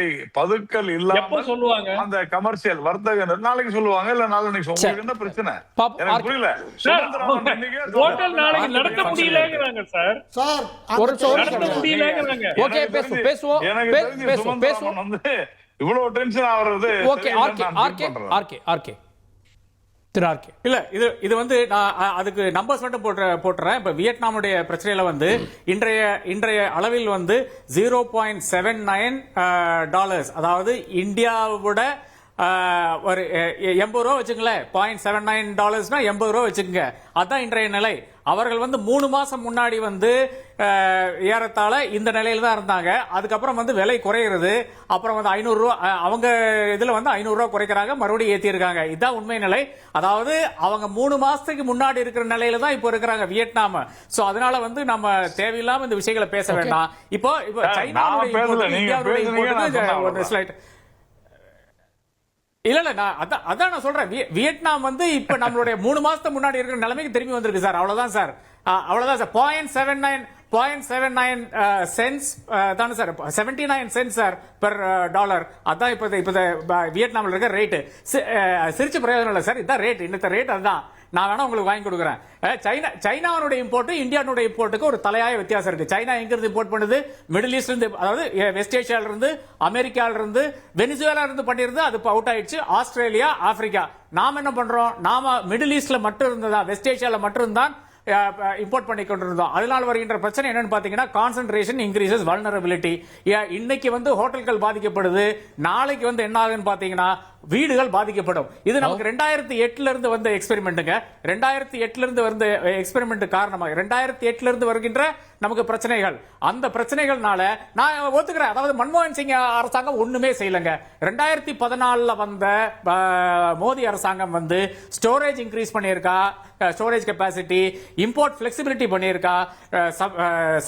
இல்லாம சொல்லுவாங்க அந்த கமர்ஷியல் வர்த்தக நாளைக்கு சொல்லுவாங்க. இல்ல நாளைக்கு உங்களுக்கு என்ன பிரச்சனை? எனக்கு புரியல. ஹோட்டல் நாளைக்கு நடத்த முடியலங்கறாங்க சார். நடத்த முடியலங்கறாங்க. ஓகே, பேசுவோம். எனக்கு தெரிஞ்சு சுமந்திரன் வந்து இவ்வளவு டென்ஷன் ஆவறது. ஓகே, ஆர்கே இல்ல இது வந்து நான் அதுக்கு நம்பர்ஸ் மட்டும் போட்டுறேன். இப்ப வியட்நாமுடைய பிரச்சனையில வந்து இன்றைய அளவில் வந்து $0.79, அதாவது இந்தியாவோட ஒரு $80 வச்சுங்களேன். $0.79 $80 வச்சுக்கோங்க. அதான் இன்றைய நிலை. அவர்கள் வந்து 3 மாசம் முன்னாடி வந்து ஏறத்தாழ இந்த நிலையில தான் இருந்தாங்க. அதுக்கப்புறம் வந்து விலை குறையிறது. அப்புறம் வந்து $500 அவங்க இதுல வந்து $500 குறைக்கிறாங்க, மறுபடியும் ஏத்திருக்காங்க. இதுதான் உண்மை நிலை. அதாவது அவங்க 3 மாசத்துக்கு முன்னாடி இருக்கிற நிலையில தான் இப்போ இருக்கிறாங்க வியட்நாம். சோ அதனால வந்து நம்ம தேவையில்லாம இந்த விஷயங்களை பேச வேண்டாம். இப்போ சைனாவுடைய இல்ல அதான் நான் சொல்றேன். வியட்நாம் வந்து இப்ப நம்மளுடைய 3 மாசத்துக்கு முன்னாடி இருக்கிற நிலைமைக்கு திரும்பி வந்திருக்கு சார். அவ்வளவுதான் சார். 0.79 cents தானே sir? 79 cents sir per dollar. அதான் இப்ப வியட்நாம்ல இருக்க ரேட். சிரிச்சு பிரயோஜனம் இல்லை சார். இதான் ரேட். இன்னத்த ரேட் அதுதான். நான் வேணா உங்களுக்கு வாங்கி கொடுக்குறேன். சைனாவுடைய இம்போர்ட் இந்தியாவுடைய இம்போர்ட்டுக்கு ஒரு தலையாய வித்தியாசம் இருக்கு. சைனா எங்க இருந்து இம்போர்ட் பண்ணுது? மிடில் ஈஸ்ட்ல இருந்து, அதாவது வெஸ்ட் ஏஷியால இருந்து, அமெரிக்கால இருந்து, வெனிசுவேலா இருந்து பண்ணிருந்து. அது அவுட் ஆயிடுச்சு. Australia, Africa. நாம என்ன பண்றோம்? நாம மிடில் ஈஸ்ட்ல மட்டும் இருந்ததா, வெஸ்ட் ஏஷியால மட்டும் தான் இம்போர்ட் பண்ணி கொண்டிருந்தோம். அதனால வருகின்ற பிரச்சனை என்னன்னு பாத்தீங்கன்னா கான்சென்ட்ரேஷன் இன்கிரீசஸ் வல்னரபிலிட்டி. இன்னைக்கு வந்து ஹோட்டல்கள் பாதிக்கப்படுது. நாளைக்கு வந்து என்ன ஆகுன்னு பாத்தீங்கன்னா வீடுகள் பாதிக்கப்படும். இது நமக்கு 2008 இருந்து வந்த எக்ஸ்பெரிமெண்ட்டுங்க. 2008 இருந்து வந்த எக்ஸ்பெரிமெண்ட் காரணமாக 2008 இருந்து வருகின்ற நமக்கு பிரச்சனைகள். அந்த பிரச்சனைகள்னால நான் ஒத்துக்கிறேன். அதாவது மன்மோகன் சிங் அரசாங்கம் ஒண்ணுமே செய்யலங்க. 2014 வந்த மோடி அரசாங்கம் வந்து ஸ்டோரேஜ் இன்க்ரீஸ் பண்ணியிருக்கா, ஸ்டோரேஜ் கெபாசிட்டி, இம்போர்ட் பிளெக்சிபிலிட்டி பண்ணியிருக்கா,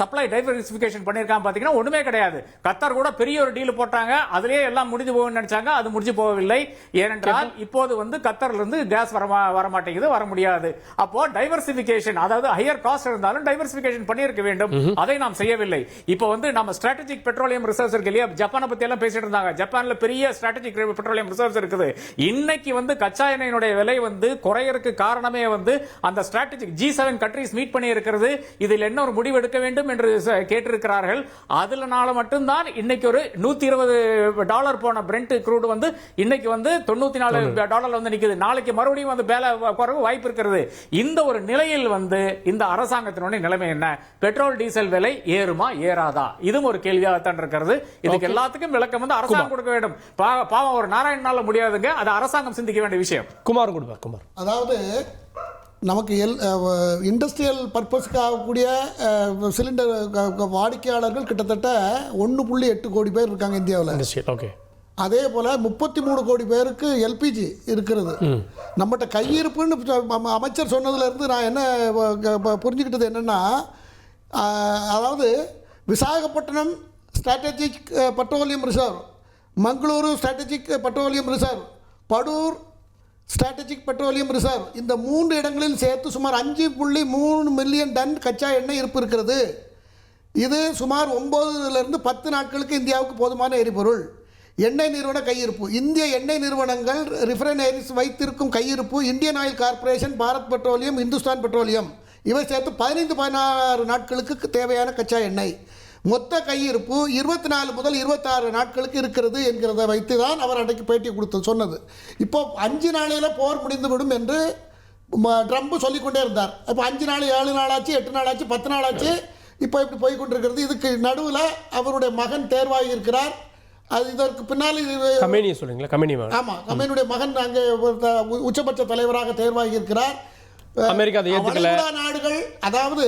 சப்ளை டைவர்சிபிகேஷன் பண்ணியிருக்கா. பாத்தீங்கன்னா ஒண்ணுமே கிடையாது. கத்தார் கூட பெரிய ஒரு டீல் போட்டாங்க. அதுலயே எல்லாம் முடிஞ்சு போகும்னு நினைச்சாங்க. அது முடிஞ்சு போகவில்லை. ஏனென்றால் இப்போது வந்து கத்தர்ல இருந்து கேஸ் வர மாட்டேங்குது, வர முடியாது. அப்போ டைவர்சிபிகேஷன், அதாவது ஹையர் காஸ்ட் இருந்தாலும் டைவர்சிபிகேஷன் பண்ணியிருக்க வேண்டும். அதை நாம் செய்யவில்லை. இப்போ வந்து நம்ம ஸ்ட்ராட்டஜிக் பெட்ரோலியம் ரிசர்வ்ஸ் இருக்கு இல்லையா, ஜப்பானை பத்தி எல்லாம் பேசிட்டு இருந்தாங்க. ஜப்பான்ல பெரிய ஸ்ட்ராட்டஜிக் பெட்ரோலியம் ரிசர்வ்ஸ் இருக்குது. இன்னைக்கு வந்து கச்சா எண்ணெயினுடைய விலை வந்து குறையறதுக்கு காரணமே வந்து அந்த ஸ்ட்ராட்டஜிக் G7 கண்ட்ரீஸ் மீட் பண்ணி இருக்கிறது. இதில் என்ன ஒரு முடிவு எடுக்க வேண்டும் என்று கேட்டிருக்கிறார்கள். அதுலனால மட்டும்தான் இன்னைக்கு ஒரு $120 போன பிரெண்ட் க்ரூட் வந்து இன்னைக்கு வந்து $94 வந்து நிக்குது. நாளைக்கு மறுபடியும் வந்து குறைவு வாய்ப்பு இருக்கிறது. இந்த ஒரு நிலையில் வந்து இந்த அரசாங்கத்தினுடைய நிலைமை என்ன? பெட்ரோல் டீசல் விலை ஏறுமா ஏறாதா? இதுவும் ஒரு கேள்வியாகத்தான் இருக்கிறது. இதுக்கு எல்லாத்துக்கும் விளக்கம் வந்து அரசாங்கம் கொடுக்க வேண்டும். பாவம் ஒரு நாராயணனால முடியாதுங்க, அது அரசாங்கம் சிந்திக்க வேண்டிய விஷயம். குமார் கொடுப்பார். குமார், அதாவது நமக்கு இண்டஸ்ட்ரியல் பர்பஸ்க்கு ஆகக்கூடிய சிலிண்டர் வாடிக்கையாளர்கள் கிட்டத்தட்ட 1.8 கோடி பேர் இருக்காங்க இந்தியாவில். ஓகே. அதே போல் 33 கோடி பேருக்கு எல்பிஜி இருக்கிறது. நம்மகிட்ட கையிருப்புன்னு அமைச்சர் சொன்னதுலேருந்து நான் என்ன புரிஞ்சுக்கிட்டது என்னென்னா, அதாவது Visakhapatnam strategic petroleum reserve, Mangaluru strategic petroleum reserve, Padur strategic petroleum reserve, இந்த 3 இடங்களில் சேர்த்து சுமார் 5.3 மில்லியன் டன் கச்சா எண்ணெய் இருப்பு இருக்கிறது. இது சுமார் 9லிருந்து 10 நாட்களுக்கு இந்தியாவுக்கு போதுமான எரிபொருள். எண்ணெய் நிறுவன கையிருப்பு, இந்திய எண்ணெய் நிறுவனங்கள் ரிஃபைனரிஸ் வைத்திருக்கும் கையிருப்பு Indian oil corporation, Bharat petroleum, Hindustan petroleum இவை சேர்த்து 15-16 நாட்களுக்கு தேவையான கச்சா எண்ணெய். மொத்த கையிருப்பு 24 முதல் 26 நாட்களுக்கு இருக்கிறது என்கிறத வைத்து தான் அவர் அன்றைக்கு பேட்டி கொடுத்து சொன்னது. இப்போ 5 நாளையில் போர் முடிந்துவிடும் என்று ட்ரம்ப் சொல்லிக்கொண்டே இருந்தார். இப்போ 5 நாள், 7 நாளாச்சு, 8 நாளாச்சு, 10 நாளாச்சு, இப்போ இப்படி போய்கொண்டிருக்கிறது. இதுக்கு நடுவில் அவருடைய மகன் தேர்வாகி இருக்கிறார். அது இதற்கு பின்னால் சொல்லுங்களா, ஆமாம், கமேனியுடைய மகன் அங்கே உச்சபட்ச தலைவராக தேர்வாகி இருக்கிறார். அமெரிக்கா நாடுகள், அதாவது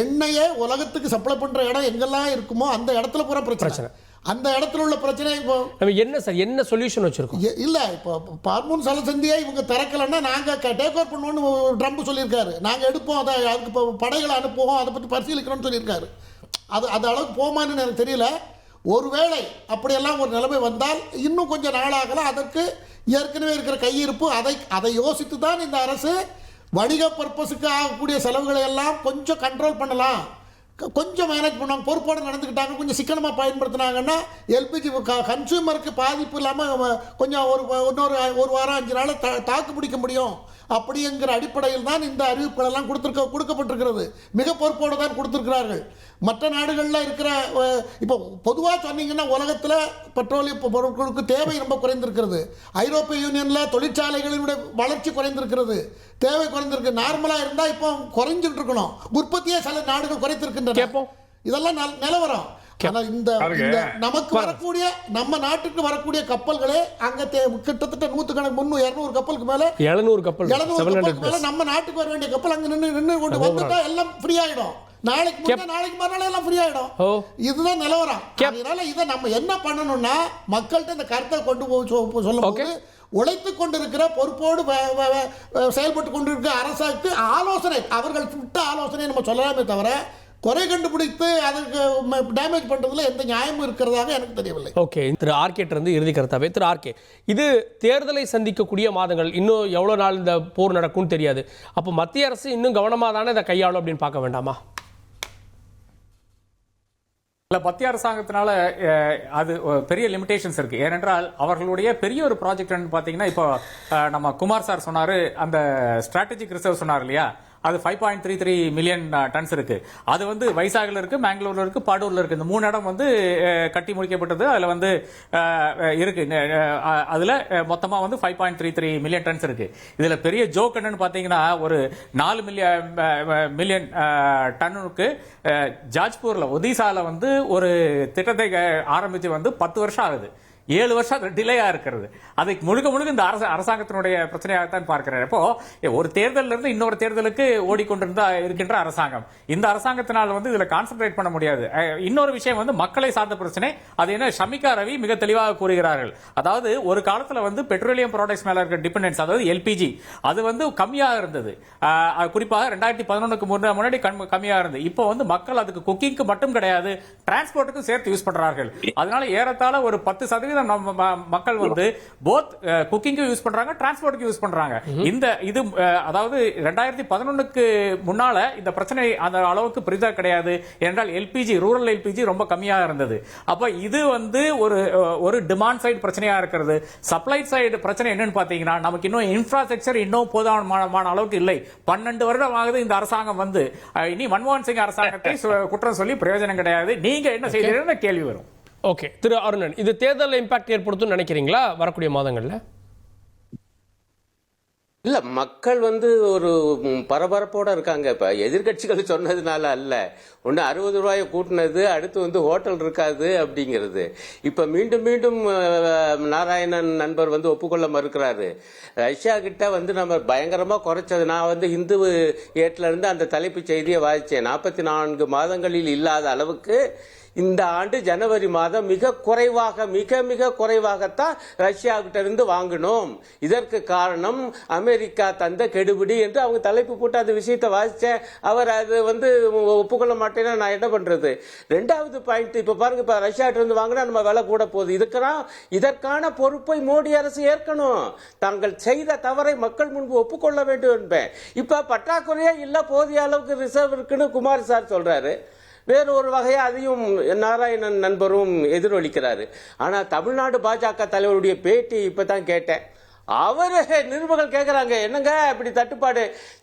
எண்ணெயை உலகத்துக்கு சப்ளை பண்ற இடம் எங்கெல்லாம் இருக்குமோ அந்த இடத்துல பூரா பிரச்சனை. அந்த இடத்துல உள்ள பிரச்சனை இப்போ என்ன சார், என்ன சொல்யூஷன் வச்சிருக்கோம்? இல்ல, இப்போ பார்மூன் சலசந்தியை இவங்க திறக்கலன்னா நாங்க டேக் ஓவர் பண்ணுவோம்னு ட்ரம்ப் சொல்லியிருக்காரு. நாங்க எடுப்போம், அதை அதுக்கு இப்போ படைகளை அனுப்புவோம், அதை பற்றி பரிசீலிக்கணும்னு சொல்லியிருக்காரு. அது அளவுக்கு போமான்னு எனக்கு தெரியல. ஒருவேளை அப்படியெல்லாம் ஒரு நிலைமை வந்தால் இன்னும் கொஞ்சம் நாளாகலாம். அதற்கு ஏற்கனவே இருக்கிற கையிருப்பு, அதை யோசித்து தான் இந்த அரசு வணிக பர்பஸுக்கு ஆகக்கூடிய செலவுகளை எல்லாம் கொஞ்சம் கண்ட்ரோல் பண்ணலாம், கொஞ்சம் மேனேஜ் பண்ணுவாங்க, பொறுப்போடு நடந்துக்கிட்டாங்க, கொஞ்சம் சிக்கனமாக பயன்படுத்தினாங்கன்னா எல்பிஜி கன்சூமருக்கு பாதிப்பு இல்லாமல் கொஞ்சம் ஒரு வாரம் 5 நாள் தாக்கு பிடிக்க முடியும். அப்படிங்கிற அடிப்படையில் தான் இந்த அறிவிப்புகள் எல்லாம் கொடுக்கப்பட்டிருக்கிறது. மிக பொறுப்போடு தான் கொடுத்துருக்கிறார்கள். மற்ற நாடுகளில் இருக்கிற இப்போ பொதுவாக சொன்னீங்கன்னா உலகத்தில் பெட்ரோலிய பொருட்களுக்கு தேவை ரொம்ப குறைந்திருக்கிறது. ஐரோப்பிய யூனியனில் தொழிற்சாலைகளினுடைய வளர்ச்சி குறைந்திருக்கிறது, தேவை குறைந்திருக்கு. நார்மலாக இருந்தால் இப்போ குறைஞ்சிட்டு இருக்கணும், உற்பத்தியே சில நாடுகள் குறைத்திருக்கின்றன. இதெல்லாம் நிலவரம். ஆனால் இந்த நமக்கு வரக்கூடிய, நம்ம நாட்டுக்கு வரக்கூடிய கப்பல்களே அங்க கிட்டத்தட்ட 100 கப்பலுக்கு மேல 700 கப்பலுக்கு மேல நம்ம நாட்டுக்கு வர வேண்டிய கப்பல் அங்க நின்று கொண்டு வந்துட்டா எல்லாம் ஃப்ரீ ஆயிடும். நாளைக்கு மறுநாள் எல்லாம் ஃப்ரீ ஆயிடும். இதுதான் நிலவரம். அதனால இதை நம்ம என்ன பண்ணணும்னா, மக்கள்கிட்ட இந்த கருத்தை கொண்டு போய் சொல்லும்போது உழைத்துக் கொண்டிருக்கிற பொறுப்போடு செயல்பட்டு கொண்டிருக்கிற அரசுக்கு ஆலோசனை, அவர்கள் விட்ட ஆலோசனை நம்ம சொல்லலாமே தவிர குறை கண்டுபிடித்து அதுக்கு டேமேஜ் பண்றதுல எந்த நியாயமும் இருக்கிறதாக எனக்கு தெரியவில்லை. ஓகே, திரு ஆர்கே இருந்து இறுதி கருத்தாவே. திரு ஆர்கே, இது தேர்தலை சந்திக்கக்கூடிய மாதங்கள், இன்னும் எவ்வளவு நாள் இந்த போர் நடக்கும்னு தெரியாது. அப்போ மத்திய அரசு இன்னும் கவனமாக தானே இதை கையாளும் அப்படின்னு பார்க்க வேண்டாமா? இல்லை, மத்திய அரசாங்கத்தினால அது பெரிய லிமிடேஷன்ஸ் இருக்கு. ஏனென்றால் அவர்களுடைய பெரிய ஒரு ப்ராஜெக்ட் பார்த்தீங்கன்னா, இப்போ நம்ம குமார் சார் சொன்னாரு, அந்த ஸ்ட்ராட்டஜிக் ரிசர்வ் சொன்னார் இல்லையா, அது 5.33 மில்லியன் டன்ஸ் இருக்கு. அது வந்து வைசாக்ல இருக்கு, மேங்களூர்ல இருக்கு, பாடூர்ல இருக்கு. இந்த 3 இடம் வந்து கட்டி முடிக்கப்பட்டது. அதுல வந்து இருக்கு, அதுல மொத்தமா வந்து 5.33 மில்லியன் டன்ஸ் இருக்கு. இதுல பெரிய ஜோக் என்னன்னு பாத்தீங்கன்னா, ஒரு 4 மில்லியன் டன்னுக்கு ஜாஜ்பூர்ல, ஒடிசால வந்து ஒரு திட்டத்தை ஆரம்பிச்சு வந்து 10 வருஷம் ஆகுது. 7 வருஷம் டிலேயா இருக்கிறது. அதுக்கு முழுக்க இந்த அரசாங்கத்தினுடைய பிரச்சனையாகத்தான் பார்க்கிறேன். இப்போ ஒரு தேர்தலில் இருந்து இன்னொரு தேர்தலுக்கு ஓடிக்கொண்டிருந்தா இருக்கின்ற அரசாங்கம், இந்த அரசாங்கத்தினால் வந்து இதுல கான்சென்ட்ரேட் பண்ண முடியாது. இன்னொரு விஷயம் வந்து மக்களை சார்ந்த பிரச்சனை. அது என்ன, ஷமிகா ரவி மிக தெளிவாக கூறுகிறார்கள். அதாவது ஒரு காலத்துல வந்து பெட்ரோலியம் ப்ராடக்ட்ஸ் மேல இருக்க டிபெண்டன்ஸ், அதாவது எல்பிஜி, அது வந்து கம்மியாக இருந்தது. குறிப்பாக 2011க்கு முன்னாடி கம்மியாக இருந்தது. இப்போ வந்து மக்கள் அதுக்கு குக்கிங்க்கு மட்டும் கிடையாது, டிரான்ஸ்போர்ட்டுக்கும் சேர்த்து யூஸ் பண்றார்கள். அதனால ஏறத்தாழ ஒரு 10% 50% நம்ம மக்கள் வந்து போத் குக்கிங்க்கு யூஸ் பண்றாங்க, டிரான்ஸ்போர்ட்டுக்கு யூஸ் பண்றாங்க. இந்த இது அதாவது 2011க்கு முன்னால இந்த பிரச்சனை அந்த அளவுக்கு பெரிதா கிடையாது என்றால் எல்பிஜி, ரூரல் எல்பிஜி ரொம்ப கம்மியா இருந்தது. அப்ப இது வந்து ஒரு டிமாண்ட் சைடு பிரச்சனையா இருக்கிறது. சப்ளை சைடு பிரச்சனை என்னன்னு பாத்தீங்கன்னா, நமக்கு இன்னும் இன்ஃப்ராஸ்ட்ரக்சர் இன்னும் போதுமான அளவுக்கு இல்லை. 12 வருடம் ஆகுது இந்த அரசாங்கம் வந்து. இனி மன்மோகன் சிங் அரசாங்கத்தை குற்றம் சொல்லி பிரயோஜனம் கிடையாது. நீங்க என்ன செய்யறீங்கன்னு கேள்வி வரும். ஓகே, திரு அருணன், இது தேர்தல் இம்பாக்ட் ஏற்படுத்தும் நினைக்கிறீங்களா வரக்கூடிய மாதங்கள்ல? இல்ல, மக்கள் வந்து ஒரு பரபரப்போட இருக்காங்க. இப்ப எதிர்கட்சிகள் சொன்னதுனால அல்ல, ஒன்று 60 ரூபாயை கூட்டினது, அடுத்து வந்து ஹோட்டல் இருக்காது அப்படிங்கிறது. இப்ப மீண்டும் மீண்டும் நாராயணன் நண்பர் வந்து ஒப்புக்கொள்ள மறுக்கிறாரு. ரஷ்யா கிட்ட வந்து நம்ம பயங்கரமா குறைச்சது. நான் வந்து இந்து ஏட்ல இருந்து அந்த தலைப்பு செய்தியை வாசிச்சேன். 44 மாதங்களில் இல்லாத அளவுக்கு இந்த ஆண்டு ஜனவரி மாதம் மிக குறைவாகத்தான் ரஷ்யாவிட்ட இருந்து வாங்கணும். இதற்கு காரணம் அமெரிக்கா தந்த கெடுபிடி என்று அவங்க தலைப்பு போட்டு அந்த விஷயத்தை வாசிச்சேன். அவர் அது வந்து ஒப்புக்கொள்ள மாட்டேன்னா நான் என்ன பண்றது? 2வது பாயிண்ட், இப்ப பாருங்க, இப்ப ரஷ்யாவிட்ட இருந்து வாங்கினா நம்ம விலை கூட போகுது. இதற்கான பொறுப்பை மோடி அரசு ஏற்கணும். தாங்கள் செய்த தவறை மக்கள் முன்பு ஒப்புக்கொள்ள வேண்டும் என்பேன். இப்ப பற்றாக்குறையா இல்ல, போதிய அளவுக்கு ரிசர்வ் இருக்குன்னு குமார் சார் சொல்றாரு. வேறு ஒரு வகையா அதையும் நாராயணன் நண்பரும் எதிரொலிக்கிறாரு. ஆனா தமிழ்நாடு பாஜக தலைவருடைய பேட்டி இப்பதான் கேட்டேன். அவரு நிருபர்கள் கேட்கிறாங்க, என்னங்க இப்படி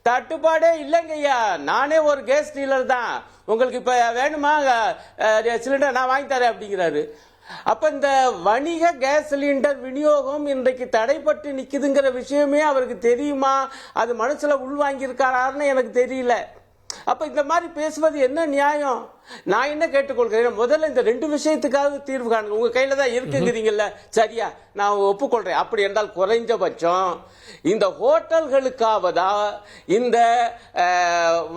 தட்டுப்பாடே இல்லைங்க ஐயா, நானே ஒரு கேஸ் டீலர் தான், உங்களுக்கு இப்ப வேணுமா சிலிண்டர் நான் வாங்கி தரேன் அப்படிங்கிறாரு. அப்ப இந்த வணிக கேஸ் சிலிண்டர் விநியோகம் இன்றைக்கு தடைப்பட்டு நிக்குதுங்கிற விஷயமே அவருக்கு தெரியுமா? அது மனசுல உள்வாங்கி இருக்காரான்னு எனக்கு தெரியல. அப்ப இந்த மாதிரி பேசுவது என்ன நியாயம்? நான் என்ன கேட்டுக்கொள்கிறேன், முதல்ல இந்த 2 விஷயத்துக்காவது தீர்வு காணுங்க. உங்க கையில தான் இருக்குங்கிறீங்கல்ல, சரியா, நான் ஒப்புக்கொள்றேன். அப்படி என்றால் குறைஞ்சபட்சம் இந்த ஹோட்டல்களுக்காவதா இந்த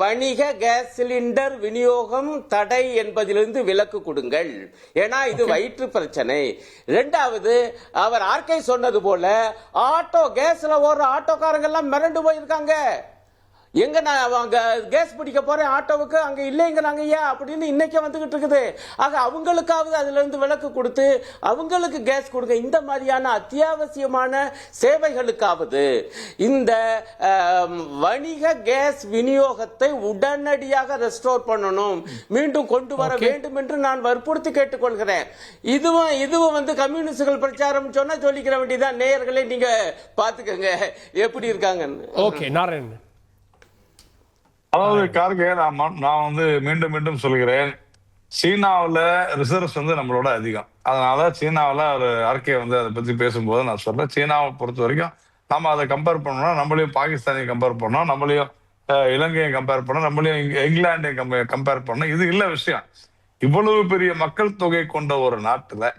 வணிக கேஸ் சிலிண்டர் விநியோகம் தடை என்பதிலிருந்து விலக்கு கொடுங்கள். ஏன்னா இது வயிற்று பிரச்சனை. 2வது, அவர் ஆர்கே சொன்னது போல ஆட்டோ கேஸ்ல ஓடுற ஆட்டோக்காரங்க எல்லாம் மிரண்டு போயிருக்காங்க. எங்க நான் கேஸ் பிடிக்க போறேன் ஆட்டோவுக்கு, அங்க இல்லைங்கிறாங்க ஐயா அப்படின்னு இன்னைக்கு வந்துகிட்டு இருக்குது. ஆக அவங்களுக்காவது அதுல இருந்து விலக்கு கொடுத்து அவங்களுக்கு கேஸ் கொடுங்க. இந்த மாதிரியான அத்தியாவசியமான சேவைகளுக்காவது இந்த வணிக கேஸ் விநியோகத்தை உடனடியாக ரெஸ்டோர் பண்ணணும், மீண்டும் கொண்டு வர வேண்டும் என்று நான் வற்புறுத்தி கேட்டுக்கொள்கிறேன். இதுவும் வந்து கம்யூனிஸ்டுகள் பிரச்சாரம் சொன்னா சொல்லிக்கிற வேண்டியதான். நேயர்களே நீங்க பாத்துக்கங்க எப்படி இருக்காங்கன்னு. ஓகே, நாராயணன். அதாவது கார்கே, நான் வந்து மீண்டும் சொல்கிறேன், சீனாவில் ரிசர்வ்ஸ் வந்து நம்மளோட அதிகம். அதனால சீனாவில் ஒரு ஆர்கே வந்து அதை பத்தி பேசும்போது நான் சொல்றேன், சீனாவை பொறுத்த வரைக்கும் நம்ம அதை கம்பேர் பண்ணோம்னா நம்மளையும் பாகிஸ்தானையும் கம்பேர் பண்ணோம், நம்மளையும் இலங்கையும் கம்பேர் பண்ணோம், நம்மளையும் இங்கிலாண்டையும் கம்பேர் பண்ணோம். இது இல்ல விஷயம். இவ்வளவு பெரிய மக்கள் தொகை கொண்ட ஒரு நாட்டுல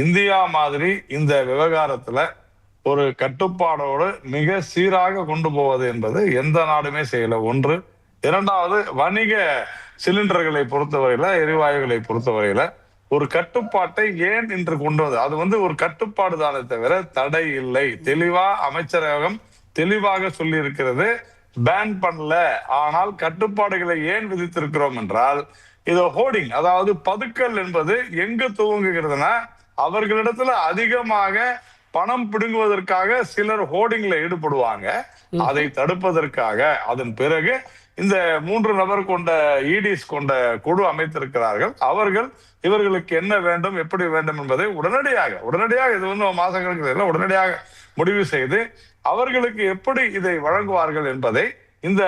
இந்தியா மாதிரி இந்த விவகாரத்துல ஒரு கட்டுப்பாடோடு மிக சீராக கொண்டு போவது என்பது எந்த நாடுமே செய்யல. 1. 2வது, வணிக சிலிண்டர்களை பொறுத்தவரையில, எரிவாயுகளை பொறுத்தவரையில ஒரு கட்டுப்பாட்டை ஏன் இன்று கொண்டு வந்து, அது வந்து ஒரு கட்டுப்பாடு தானே தவிர தடை இல்லை. தெளிவா அமைச்சரகம் தெளிவாக சொல்லி இருக்கிறது, பேன் பண்ணல. ஆனால் கட்டுப்பாடுகளை ஏன் விதித்திருக்கிறோம் என்றால், இது ஹோர்டிங், அதாவது பதுக்கல் என்பது எங்கு துவங்குகிறதுனா, அவர்களிடத்துல அதிகமாக பணம் பிடுங்குவதற்காக சிலர் ஹோர்டிங்ல ஈடுபடுவாங்க. அதை தடுப்பதற்காக அதன் பிறகு இந்த 3 நபர் கொண்ட இடிஸ் கொண்ட குழு அமைத்திருக்கிறார்கள். அவர்கள் இவர்களுக்கு என்ன வேண்டும், எப்படி வேண்டும் என்பதை உடனடியாக இது வந்து மாசங்களுக்கு உடனடியாக முடிவு செய்து அவர்களுக்கு எப்படி இதை வழங்குவார்கள் என்பதை இந்த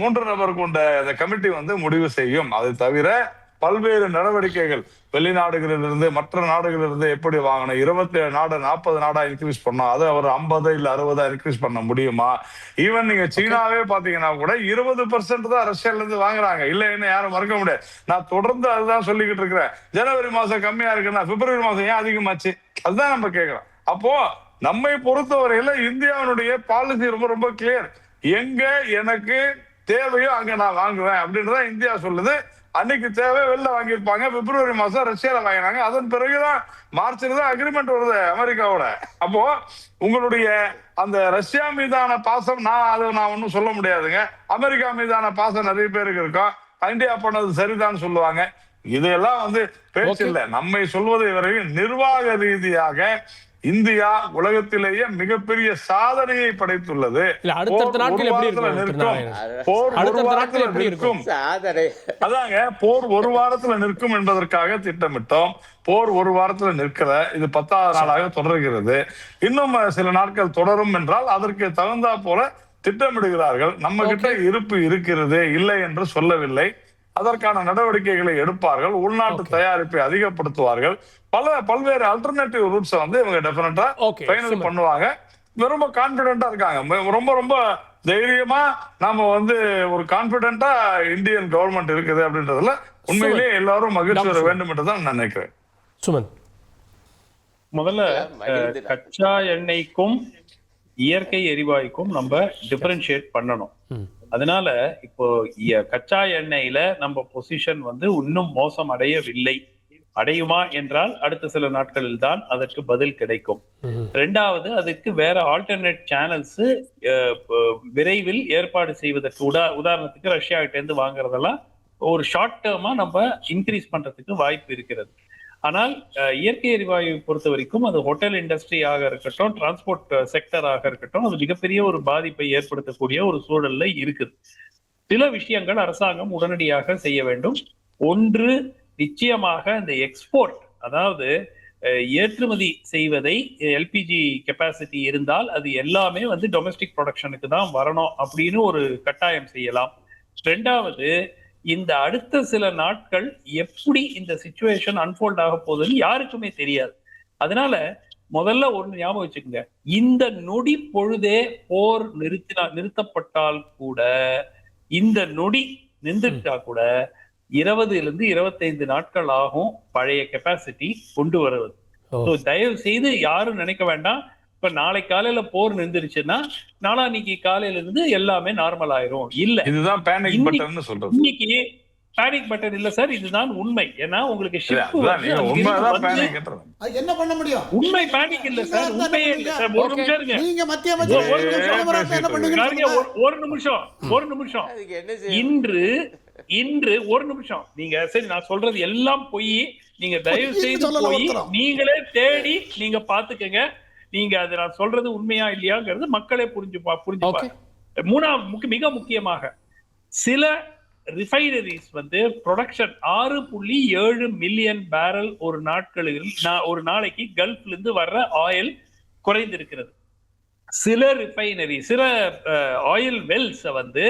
3 நபர் கொண்ட இந்த கமிட்டி வந்து முடிவு செய்யும். அதை தவிர பல்வேறு நடவடிக்கைகள், வெளிநாடுகளிலிருந்து மற்ற நாடுகளிலிருந்து எப்படி வாங்கணும், 27 நாடு 40 நாடா இன்க்ரீஸ் பண்ணோம், அதை அவர் 50 இல்ல 60 இன்க்ரீஸ் பண்ண முடியுமா? ஈவன் நீங்க சீனாவே பாத்தீங்கன்னா கூட 20% தான் ரஷ்யால இருந்து வாங்குறாங்க. இல்லைன்னு யாரும் மறக்க முடியாது. நான் தொடர்ந்து அதுதான் சொல்லிக்கிட்டு இருக்கிறேன். ஜனவரி மாசம் கம்மியா இருக்குன்னா பிப்ரவரி மாசம் ஏன் அதிகமாச்சு? அதுதான் நம்ம கேட்கிறோம். அப்போ நம்மை பொறுத்தவரையில இந்தியாவினுடைய பாலிசி ரொம்ப கிளியர். எங்க எனக்கு தேவையோ அங்க நான் வாங்குவேன் அப்படின்றத இந்தியா சொல்லுது. அன்னைக்கு தேவை வெளில வாங்கியிருப்பாங்க. பிப்ரவரி மாசம் ரஷ்யால வாங்கினாங்க. அதன் பிறகுதான் மார்ச்ல தான் அக்ரிமெண்ட் வருது அமெரிக்காவோட. அப்போ உங்களுடைய அந்த ரஷ்யா மீதான பாசம் நான் ஒன்னும் சொல்ல முடியாதுங்க. அமெரிக்கா மீதான பாசம் நிறைய பேருக்கு இருக்கும். இந்தியா பண்ணது சரிதான் சொல்லுவாங்க. இதெல்லாம் வந்து பேச்சு இல்ல. நம்மை சொல்வதை வரையில் நிர்வாக ரீதியாக இந்தியா உலகத்திலேயே மிகப்பெரிய சாதனையை படைத்துள்ளது. அடுத்த நாட்கள் எப்படி நிற்கும் அதாங்க போர் ஒரு வாரத்துல நிற்கும் என்பதற்காக திட்டமிட்டோம். போர் ஒரு வாரத்துல நிற்கிற இது 10வது நாளாக தொடர்கிறது. இன்னும் சில நாட்கள் தொடரும் என்றால் அதற்கு தகுந்தா போல திட்டமிடுகிறார்கள். நம்ம கிட்ட இருப்பு இருக்கிறது, இல்லை என்று சொல்லவில்லை. அதற்கான நடவடிக்கைகளை எடுப்பார்கள். உள்நாட்டு தயாரிப்பை அதிகப்படுத்துவார்கள். பல்வேறு அல்டர்னேட்டிவ் ரூட்ஸ் வந்து இவங்க டெஃபினட்டா ஃபைனல் பண்ணுவாங்க. ரொம்ப கான்பிடென்டா இருக்காங்க. ரொம்ப ரொம்ப தைரியமா நாம வந்து ஒரு கான்பிடென்டா இந்தியன் கவர்மெண்ட் இருக்குது அப்படின்றதுல உண்மையிலேயே எல்லாரும் மகிழ்ச்சி வர வேண்டும் என்று தான் நான் நினைக்கிறேன். சுமந்த், முதல்ல கச்சா எண்ணெய்க்கும் இயற்கை எரிவாயுக்கும் நம்ம டிஃபரன்ஷியேட் பண்ணணும். அதனால இப்போ கச்சா எண்ணெயில நம்ம பொசிஷன் வந்து இன்னும் மோசம் அடையவில்லை. அடையுமா என்றால் அடுத்த சில நாட்களில் தான் அதற்கு பதில் கிடைக்கும். ரெண்டாவது, அதுக்கு வேற ஆல்டர்னேட் சேனல்ஸ் விரைவில் ஏற்பாடு செய்வதற்கு உதாரணத்துக்கு ரஷ்யா கிட்ட இருந்து வாங்குறதெல்லாம் ஒரு ஷார்ட் டேர்மா நம்ம இன்க்ரீஸ் பண்றதுக்கு வாய்ப்பு இருக்கிறது. ஆனால் இயற்கை எரிவாயு பொறுத்த வரைக்கும் அது ஹோட்டல் இண்டஸ்ட்ரி ஆக இருக்கட்டும், டிரான்ஸ்போர்ட் செக்டர் ஆக இருக்கட்டும், அது மிகப்பெரிய ஒரு பாதிப்பை ஏற்படுத்தக்கூடிய ஒரு சூழல்ல இருக்குது. சில விஷயங்கள் அரசாங்கம் உடனடியாக செய்ய வேண்டும். ஒன்று, நிச்சயமாக இந்த எக்ஸ்போர்ட், அதாவது ஏற்றுமதி செய்வதை எல்பிஜி கெப்பாசிட்டி இருந்தால் அது எல்லாமே வந்து டொமெஸ்டிக் ப்ரொடக்ஷனுக்கு தான் வரணும் அப்படின்னு ஒரு கட்டாயம் செய்யலாம். ரெண்டாவது, இந்த அடுத்த சில நாட்கள் எப்படி இந்த சிச்சுவேஷன் அன்ஃபோல்ட் ஆக போகுதுன்னு யாருக்குமே தெரியாது. அதனால முதல்ல ஒண்ணு ஞாபகம் வச்சுக்கோங்க, இந்த நொடி பொழுதே போர் நிறுத்தப்பட்டால் கூட, இந்த நொடி நின்றுட்டா கூட 20 to 25 நாட்கள் ஆகும் பழைய கெப்பாசிட்டி கொண்டு வருவது. தயவு செய்து யாரும் நினைக்க வேண்டாம் இப்ப நாளை காலையில போர் நின்றுச்சுன்னா நாளான்னைக்கு காலையில இருந்து எல்லாமே நார்மல் ஆயிரும். இல்ல, இதுதான் பேனிக் பட்டன் சொல்றது. இன்னைக்கு பேனிக் பட்டன் இல்ல சார், இதுதான் உண்மை. ஏன்னா உங்களுக்கு என்ன பண்ண முடியும்? உண்மை பேனிக் இல்ல சார், உண்மையே இல்ல சார். ஒரு நிமிஷம் இருங்க, நீங்க மத்திய அமைச்சர் ஒரு நிமிஷம் இன்று ஒரு நிமிஷம் நீங்க, சரி நான் சொல்றது எல்லாம் போய் நீங்க தயவு செய்து போய் நீங்களே தேடி நீங்க பாத்துக்கங்க. நீங்க அது நான் சொல்றது உண்மையா இல்லையாங்கிறது மக்களே புரிஞ்சுப்பாங்க. மிக முக்கியமாக சில ரிஃபைனரிஸ் வந்து ப்ரொடக்ஷன் 6.7 மில்லியன் பேரல் ஒரு நாளைக்கு கல்ஃப்ல இருந்து வர்ற ஆயில் குறைந்திருக்கிறது. சில ரிஃபைனரி, சில ஆயில் வெல்ஸ் வந்து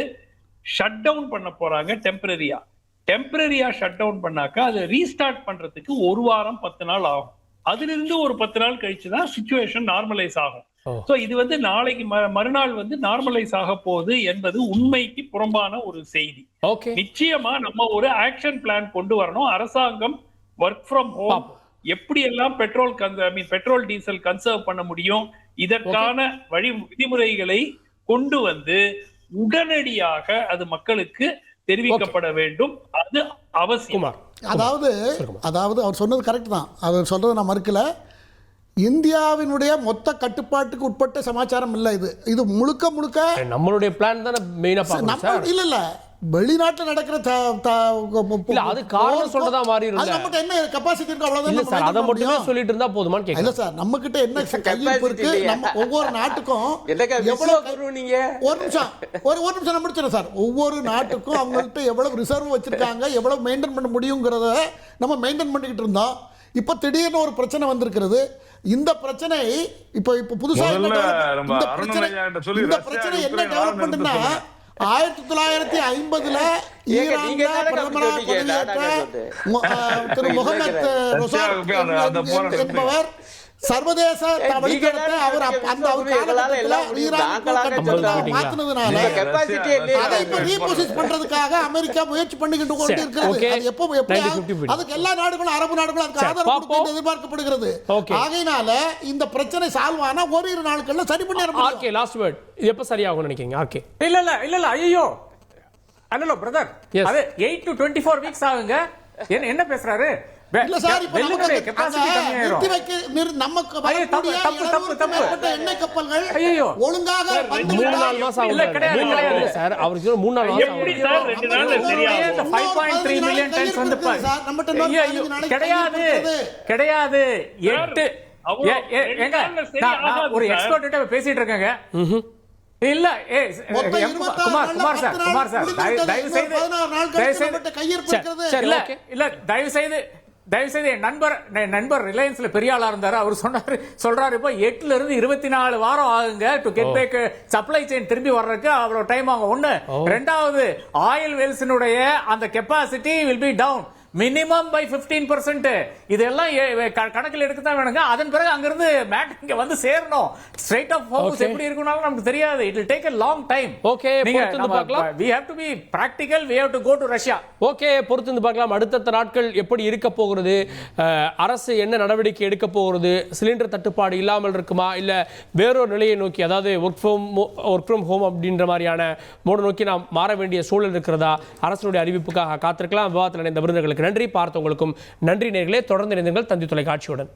ஷட் டவுன் பண்ண போறாங்க டெம்பரரியா ஷட் டவுன் பண்ணாக்கா அதை ரீஸ்டார்ட் பண்றதுக்கு 1 வாரம் 10 நாள் ஆகும். அதுல இருந்து ஒரு 10 நாள் கழிச்சுதான் சிச்சுவேஷன் நார்மலைஸ் ஆகும். சோ இது வந்து நாளைக்கு மறுநாள் வந்து நார்மலைஸ் ஆக போகுது என்பது உண்மைக்கு புறம்பான ஒரு செய்தி. நிச்சயமா நம்ம ஒரு ஆக்ஷன் பிளான் கொண்டு வரணும். அரசாங்கம் ஒர்க் ஃப்ரம் ஹோம் எப்படி எல்லாம் பெட்ரோல் டீசல் கன்சர்வ் பண்ண முடியும், இதற்கான விதிமுறைகளை கொண்டு வந்து உடனடியாக அது மக்களுக்கு தெரிவிக்கப்பட வேண்டும். அது அவசியம். அதாவது அவர் சொன்னது கரெக்ட் தான். அவர் சொல்றது நான் மறுக்கல. இந்தியாவினுடைய மொத்த கட்டுப்பாட்டுக்கு உட்பட்ட சமாச்சாரம் இல்ல இது முழுக்க நம்மளுடைய பிளான் தான மெயினா பார்க்கணும் சார். இல்ல வெளிநாட்டுல நடக்கிற அது காரணம் சொல்றதா மாறி இருக்கு. அது நமக்கு என்ன கெபாசிட்டி இருக்கு அவ்வளவுதான். இல்ல சார், அத மட்டுமே சொல்லிட்டு இருந்தா போதுமான்னு கேக்குறேன். இல்ல சார், நம்ம கிட்ட என்ன கையிருப்பு இருக்கு, நம்ம ஒவ்வொரு நாட்டுக்கும் எவ்வளவு, நீங்க ஒரு நிமிஷம் நான் முடிச்சிடறேன் சார். ஒவ்வொரு நாட்டுக்கும் அவங்கள்ட்ட எவ்வளவு ரிசர்வ் வச்சிருக்காங்க, எவ்வளவு மெயின்டைன் பண்ண முடியுங்கிறத நம்ம மெயின்டைன் பண்ணிக்கிட்டு இருந்தோம். இப்ப திடீர்னு ஒரு பிரச்சனை வந்திருக்கிறது. இந்த பிரச்சனை இப்ப புதுசா இந்த பிரச்சனை என்ன டெவலப்மெண்ட்னா 1950 ஈரான்ல பிரதமராக பதவியேற்ற திரு முகமது ரொசாட் என்பவர் சர்வதேச வழித்தடத்தை அவர் அந்த காலகட்டத்தில் ஈரான் மாத்தினதுனால அதை இப்ப ரீபொசிஷன் பண்றதுக்காக அமெரிக்கா முயற்சி பண்ணிக்கிட்டு கொண்டு இருக்கிறது. அது எப்போ அதுக்கு எல்லா நாடுகளும், அரபு நாடுகளும் அதுக்கு ஆதரவு கொடுத்து எதிர்பார்க்கப்படுகிறது. ஆகையினால இந்த பிரச்சனை சால்வ் ஆனா ஓரிரு நாட்கள்ல சரி பண்ணிடலாம். Okay, last word. இது எப்ப சரியாகும் நினைக்கிறீங்க? ஓகே, இல்ல ஐயோ அல்ல பிரதர், அது 8 to 24 வீக்ஸ் ஆகுங்க. என்ன பேசுறாரு? இல்ல சார், இப்ப வெல்லுனுடைய நமக்கு capacity அங்க கம்மியாயிரும். நிறுத்தி வைக்க நமக்கு ஐயோ, தப்பு, வரக்கூடிய தப்பு, தப்பு, 70க்கும் மேற்பட்ட எண்ணெய் கப்பல்கள் ஐயோ. ஒழுங்காக வந்து 3-4 மாசம் இல்ல, ஆகும் கிடையாது, கிடையாது. சார். அவருக்கு சொல்ல 3-4 மாசம் எப்படி ஆகும். சார் 2 நாள்ல தெரியாது? இந்த 5.3 மில்லியன் டன்ஸ் வந்து சார், நம்மகிட்ட இன்னொரு ஐயோ, 15 நாளைக்கு கிடையாது கையிருக்கிறது. கிடையாது 8 அவ்வளவு ஏங்க, ரெண்டு நாள்ல சரி நான் ஆகாது ஒரு சார். எக்ஸ்பர்ட் கிட்ட பேசிட்டு இருக்கேங்க. இல்ல மொத்தம் குமார் சார், 26 குமார் சார், முடிந்து தயவு செய்து 16 நாள் தயவு கழித்து செய்து நம்மகிட்ட கையிருப்பு இருக்கிறது. சரி, இல்ல ஓகே. இல்ல தயவு செய்து என் நண்பர் ரிலையன்ஸ்ல பெரிய ஆளா இருந்தாரு. அவர் சொல்றாரு இப்போ 8ல இருந்து 24 வாரம் ஆகுங்க to get back supply chain திரும்பி வர்றதுக்கு அவ்வளவு டைம் ஆகும். ஒண்ணு. ரெண்டாவது, ஆயில் வெல்ஸினுடைய அந்த capacity will be down minimum by 15%. இதெல்லாம் கணக்கில் எடுக்க தான் வேணுங்க. அதன் பிறகு அங்கிருந்து மேட் இங்க வந்து சேரணும். ஸ்ட்ரைட் ஆஃப் ஹவுஸ் எப்படி இருக்குனாலும் நமக்கு தெரியாது. It will take a long time. Okay, பொறுத்து பார்க்கலாம். we have to be practical, we have to go to Russia. Okay, பொறுத்து பார்க்கலாம். அடுத்த நாட்கள் எப்படி இருக்க போகிறது, அரசு என்ன நடவடிக்கை எடுக்க போகிறது, சிலிண்டர் தட்டுப்பாடு இல்லாமல் இருக்குமா, இல்ல வேறொரு நிலையை நோக்கி, அதாவது ஒர்க் ஃப்ரம் ஹோம் அப்படின்ற மாதிரியான மோடு நோக்கி நாம் மாற வேண்டிய சூழல் இருக்கிறதா, அரசுடைய அறிவிப்புக்காக காத்திருக்கலாம். விவாதத்தில் இணைந்த விருந்தினர்களுக்கு நன்றி. பார்த்தவங்களுக்கும் நன்றி நேயர்களே. தொடர்ந்து இணைந்தீர்கள் தந்தி தொலைக்காட்சியுடன்.